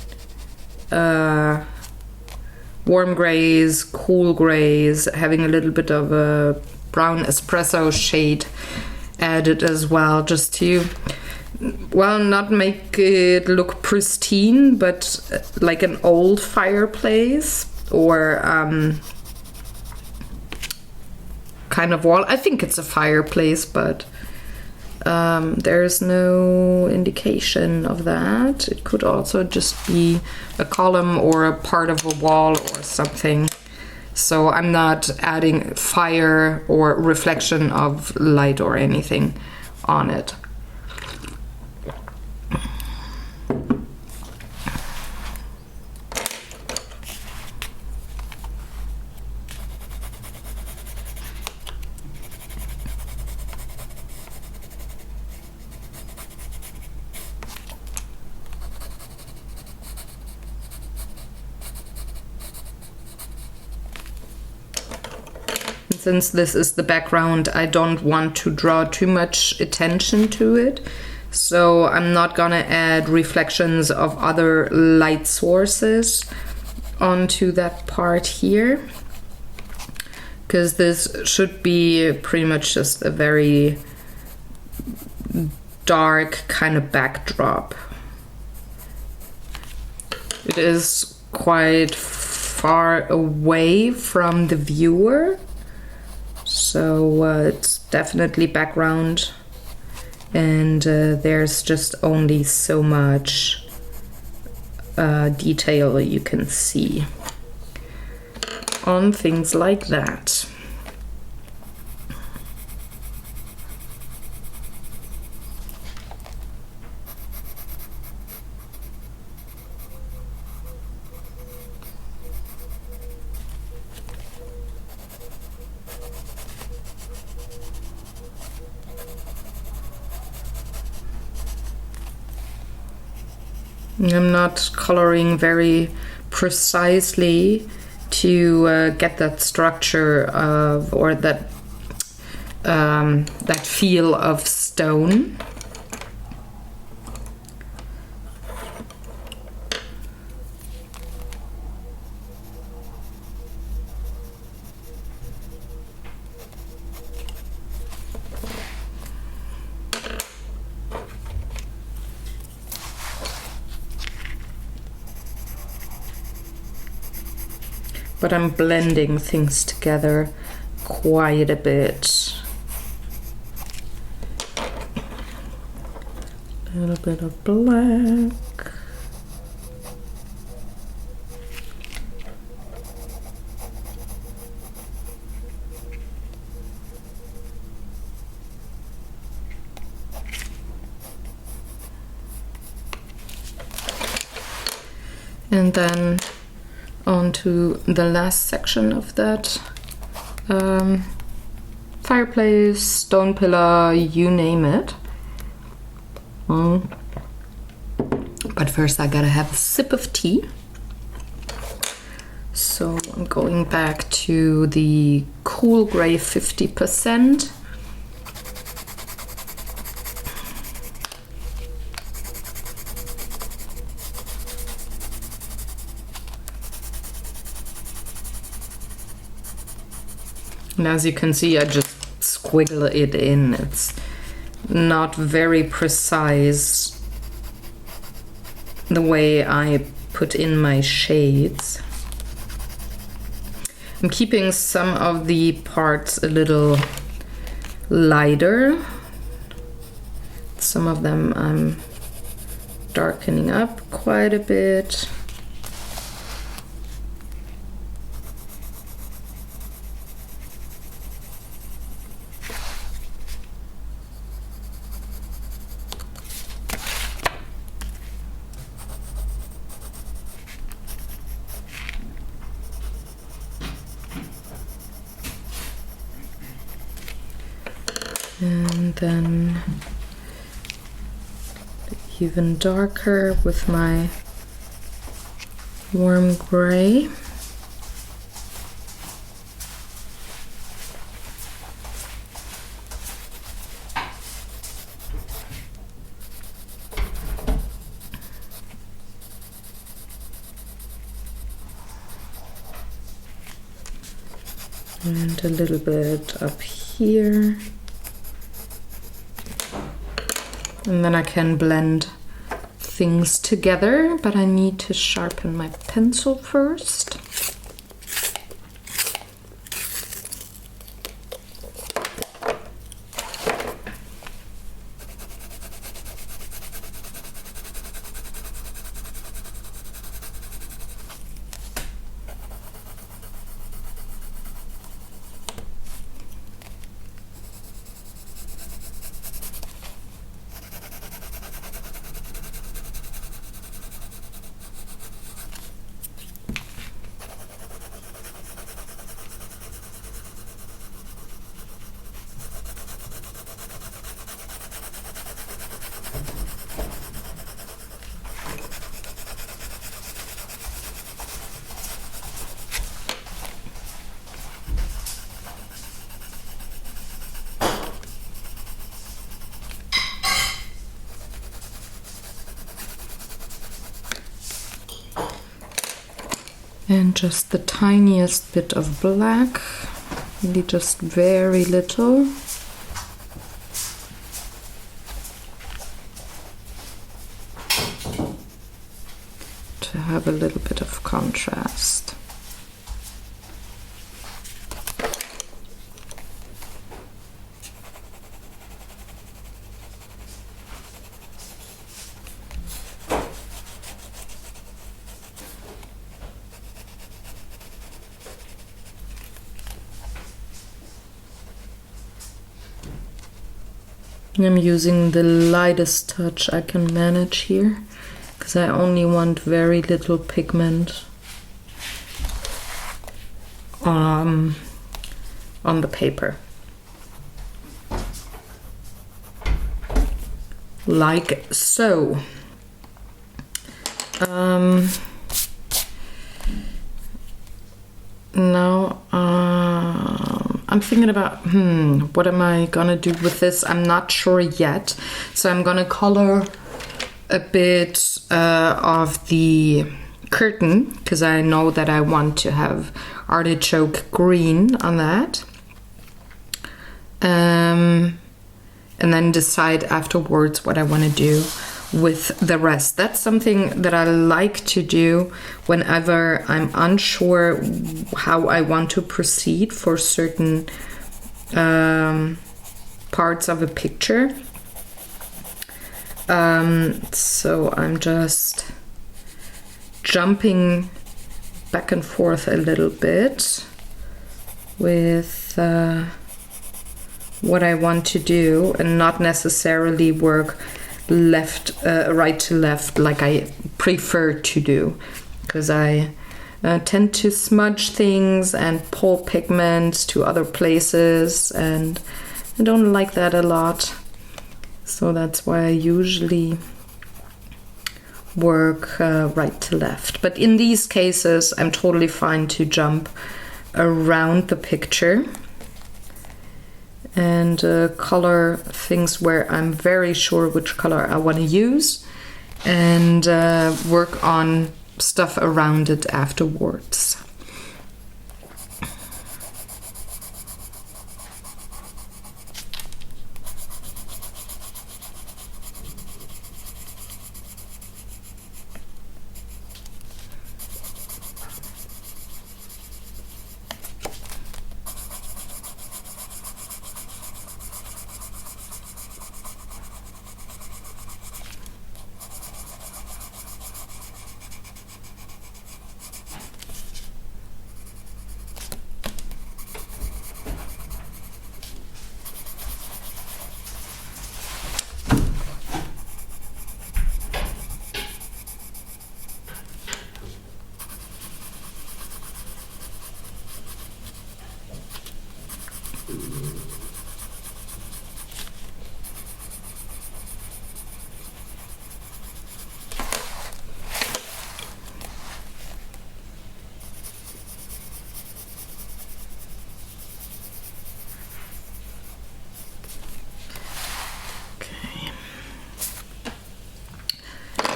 warm grays, cool grays, having a little bit of a brown espresso shade add it as well, just to, well, not make it look pristine, but like an old fireplace or kind of wall. I think it's a fireplace, but there's no indication of that. It could also just be a column or a part of a wall or something. So I'm not adding fire or reflection of light or anything on it. Since this is the background, I don't want to draw too much attention to it. So I'm not gonna add reflections of other light sources onto that part here, because this should be pretty much just a very dark kind of backdrop. It is quite far away from the viewer, so it's definitely background, and there's just only so much detail you can see on things like that. I'm not coloring very precisely to get that structure of, or that that feel of stone. But I'm blending things together quite a bit. A little bit of black. And then onto the last section of that fireplace, stone pillar, you name it. But first I gotta have a sip of tea. So I'm going back to the cool gray 50%. And as you can see, I just squiggle it in. It's not very precise the way I put in my shades. I'm keeping some of the parts a little lighter. Some of them I'm darkening up quite a bit. And then even darker with my warm gray. And a little bit up here. And then I can blend things together, but I need to sharpen my pencil first. And just the tiniest bit of black, really just very little. To have a little bit of contrast. I'm using the lightest touch I can manage here, because I only want very little pigment on the paper. Like so. Now I'm thinking about, what am I gonna do with this? I'm not sure yet. So I'm gonna color a bit of the curtain, because I know that I want to have artichoke green on that. And then decide afterwards what I want to do with the rest. That's something that I like to do whenever I'm unsure how I want to proceed for certain parts of a picture. So I'm just jumping back and forth a little bit with what I want to do, and not necessarily work right to left like I prefer to do, because I tend to smudge things and pull pigments to other places, and I don't like that a lot. So that's why I usually work right to left. But in these cases, I'm totally fine to jump around the picture and color things where I'm very sure which color I want to use, and work on stuff around it afterwards.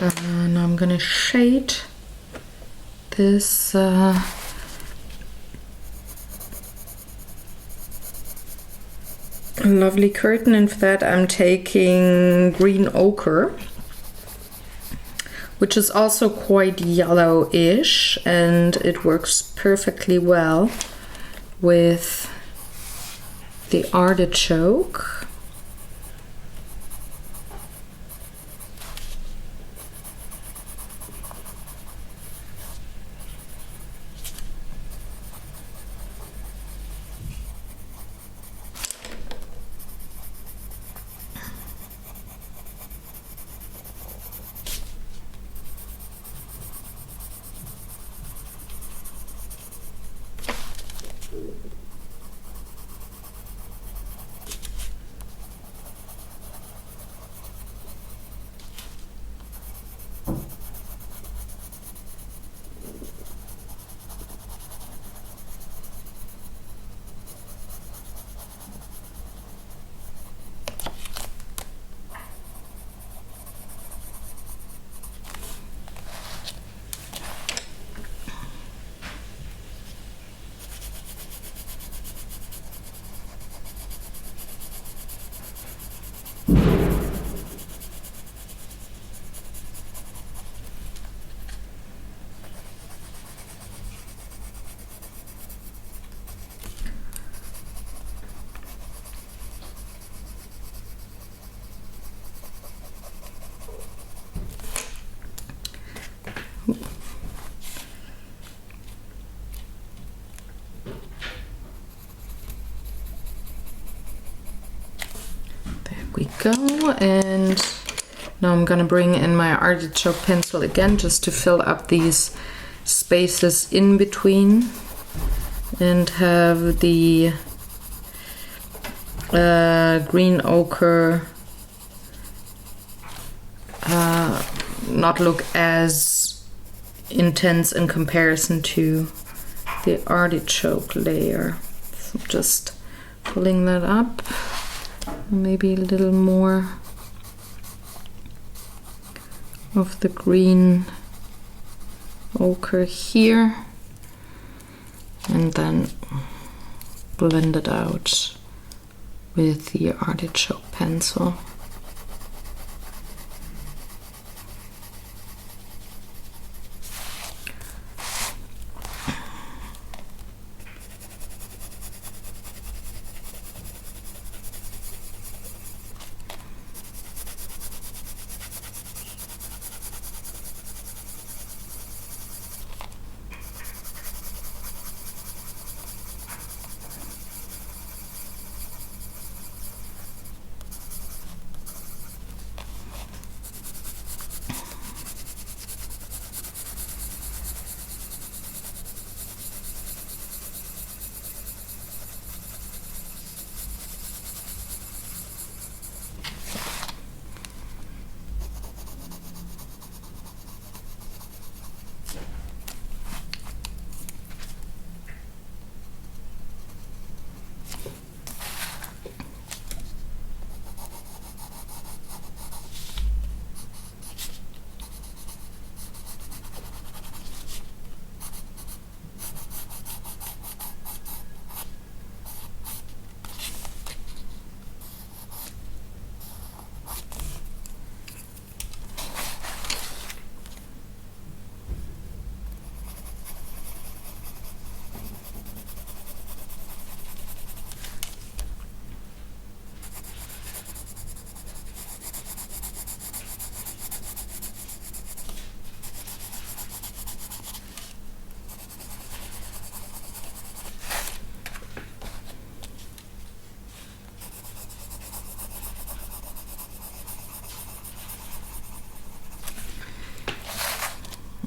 And I'm gonna shade this a lovely curtain, and for that I'm taking green ochre, which is also quite yellowish, and it works perfectly well with the artichoke. We go, and now I'm gonna bring in my artichoke pencil again just to fill up these spaces in between and have the green ochre not look as intense in comparison to the artichoke layer. So just pulling that up. Maybe a little more of the green ochre here, and then blend it out with the artichoke pencil.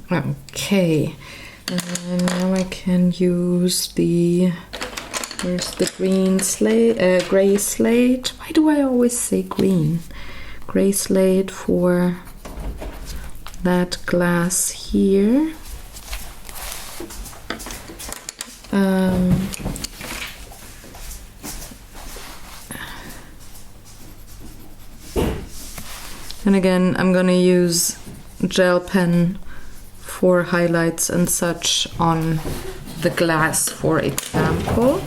Okay, and now I can use where's the green slate, gray slate? Why do I always say green? Gray slate for that glass here. And again, I'm gonna use gel pen for highlights and such on the glass, for example.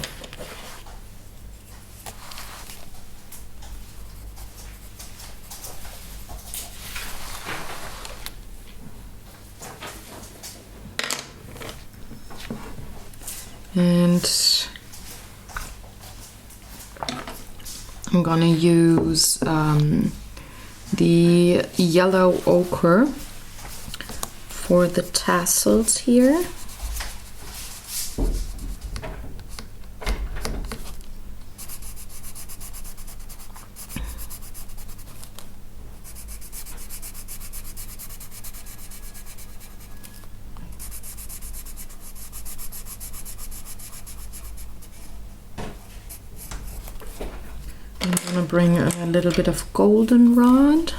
And I'm gonna use the yellow ochre for the tassels here. I'm gonna bring a little bit of goldenrod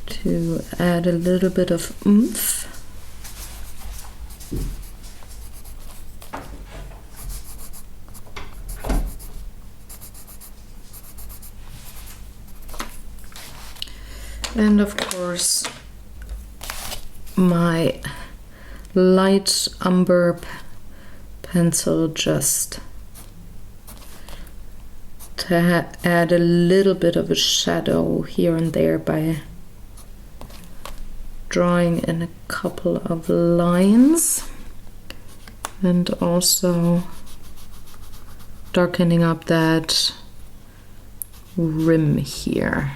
to add a little bit of oomph. And of course, my light umber pencil just to add a little bit of a shadow here and there by drawing in a couple of lines and also darkening up that rim here.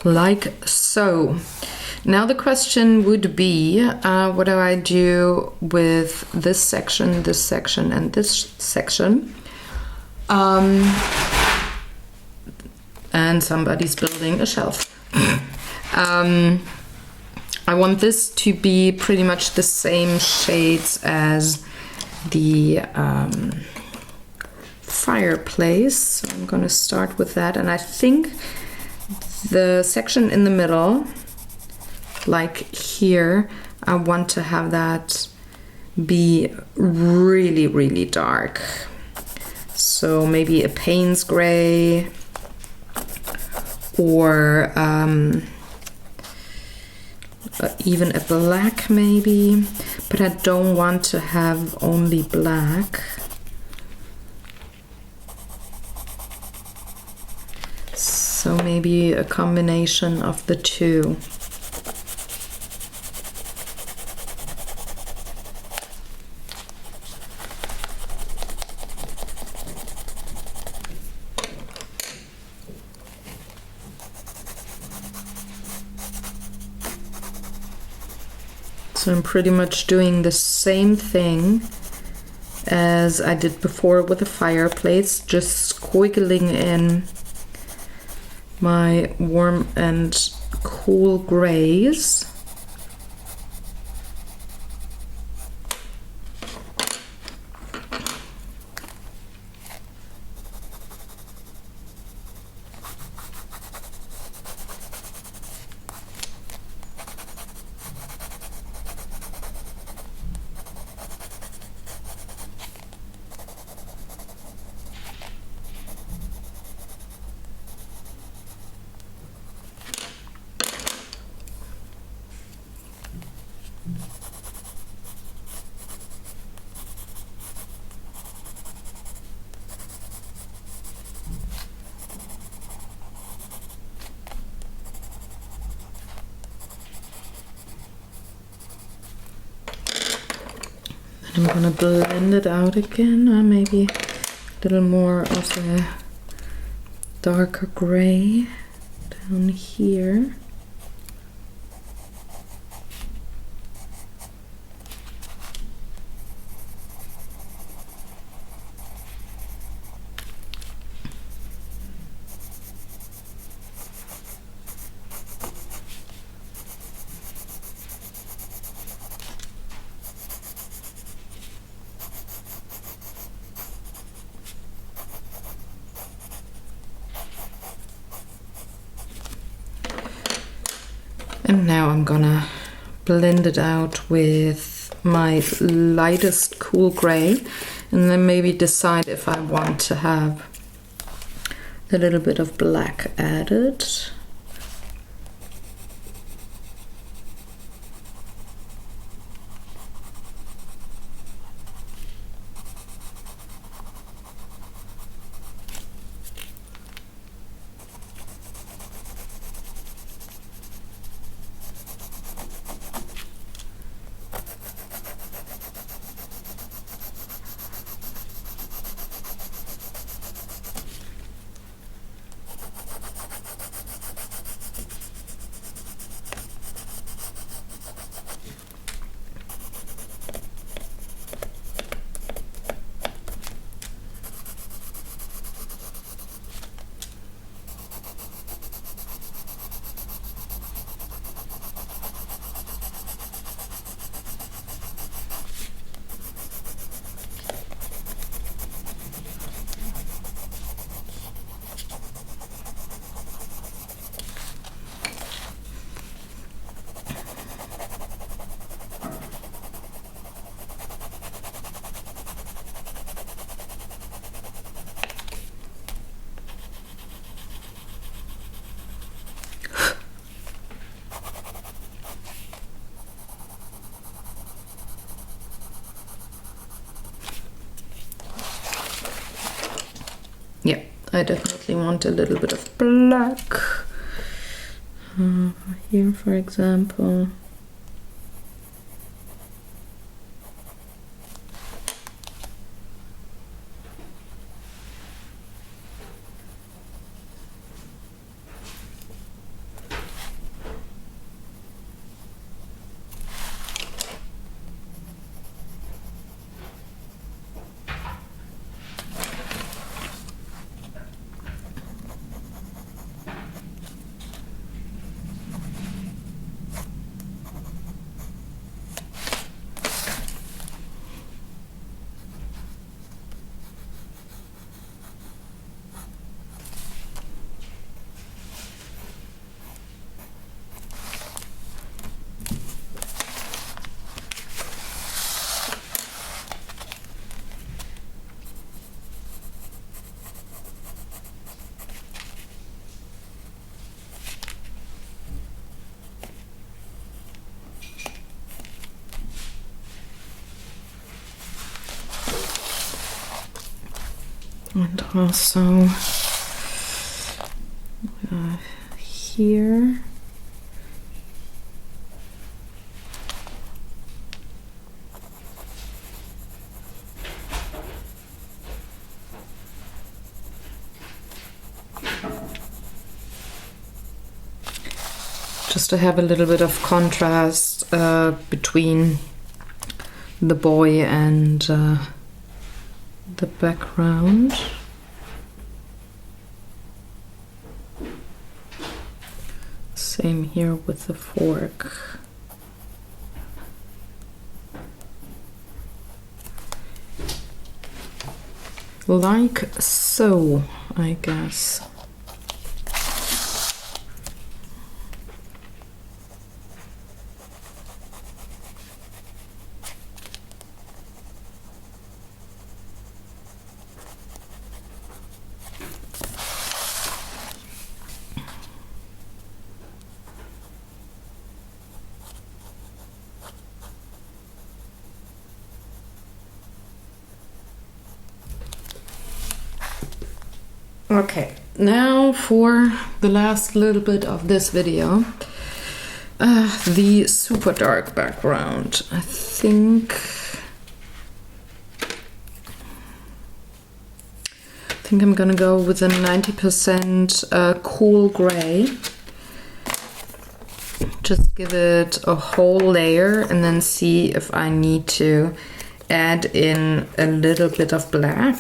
Like so. Now the question would be, what do I do with this section, and this section? And somebody's building a shelf. I want this to be pretty much the same shades as the fireplace. So I'm going to start with that, and I think the section in the middle, like here, I want to have that be really, really dark. So maybe a Payne's gray or even a black maybe, but I don't want to have only black. So maybe a combination of the two. So I'm pretty much doing the same thing as I did before with the fireplace, just squiggling in my warm and cool grays. I'm gonna blend it out again, maybe a little more of a darker gray down here. And now I'm gonna blend it out with my lightest cool gray and then maybe decide if I want to have a little bit of black added. Yeah, I definitely want a little bit of black. Here, for example. And also here. Just to have a little bit of contrast between the boy and the background. Same here with the fork. Like so, I guess. Okay, now for the last little bit of this video, the super dark background. I think I'm gonna go with a 90% cool gray. Just give it a whole layer and then see if I need to add in a little bit of black.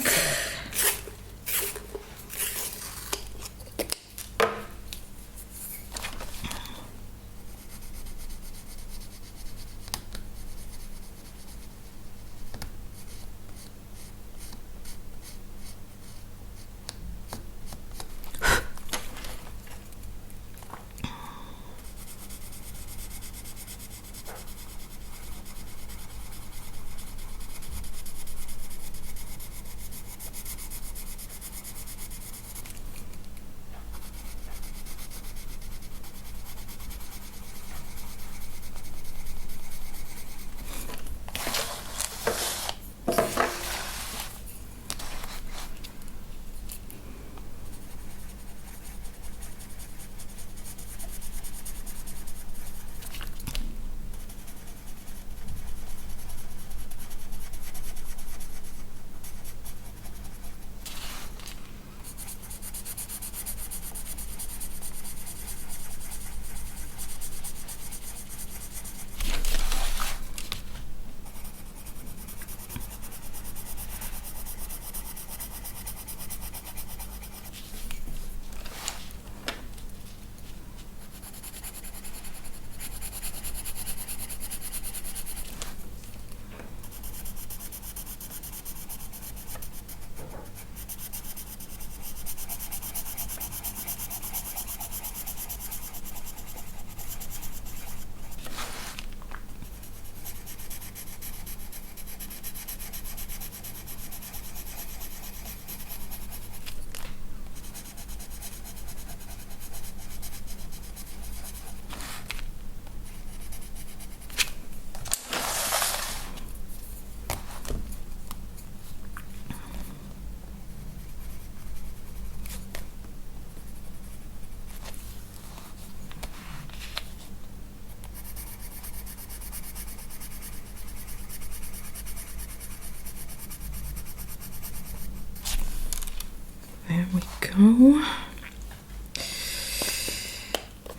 go.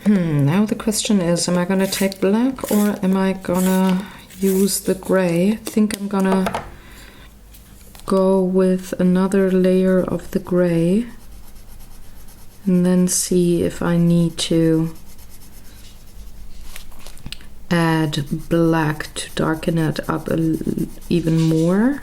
Now the question is, am I gonna take black or am I gonna use the gray? I think I'm gonna go with another layer of the gray and then see if I need to add black to darken it up even more.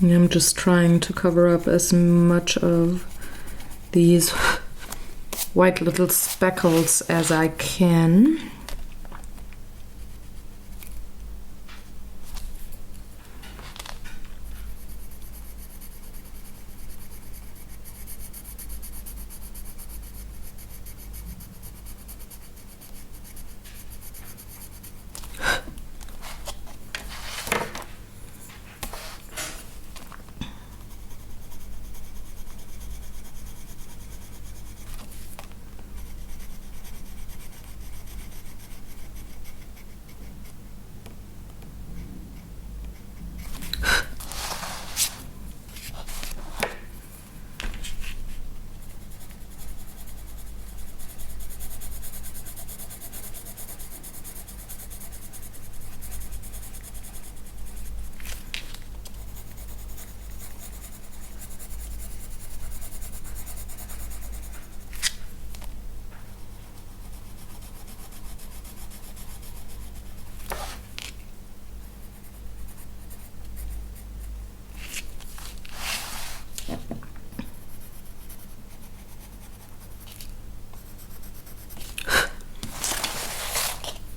I'm just trying to cover up as much of these white little speckles as I can.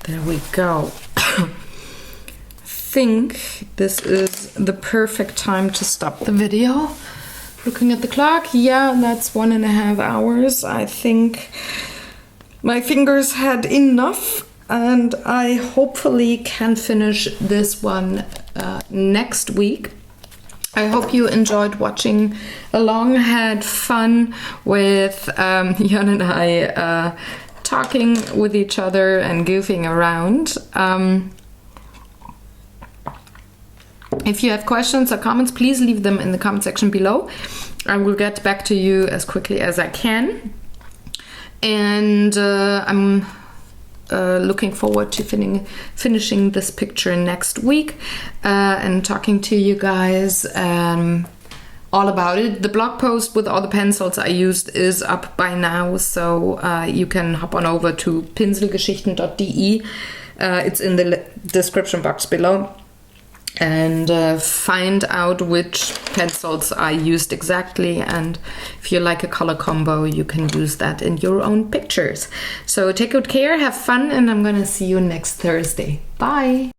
There we go. I think this is the perfect time to stop the video. Looking at the clock, yeah, that's 1.5 hours. I think my fingers had enough and I hopefully can finish this one next week. I hope you enjoyed watching along, had fun with Jan and I talking with each other and goofing around. If you have questions or comments, please leave them in the comment section below. I will get back to you as quickly as I can. And I'm looking forward to finishing this picture next week and talking to you guys all about it. The blog post with all the pencils I used is up by now, so you can hop on over to pinselgeschichten.de. It's in the description box below, and find out which pencils I used exactly, and if you like a color combo you can use that in your own pictures. So take good care, have fun, and I'm gonna see you next Thursday. Bye!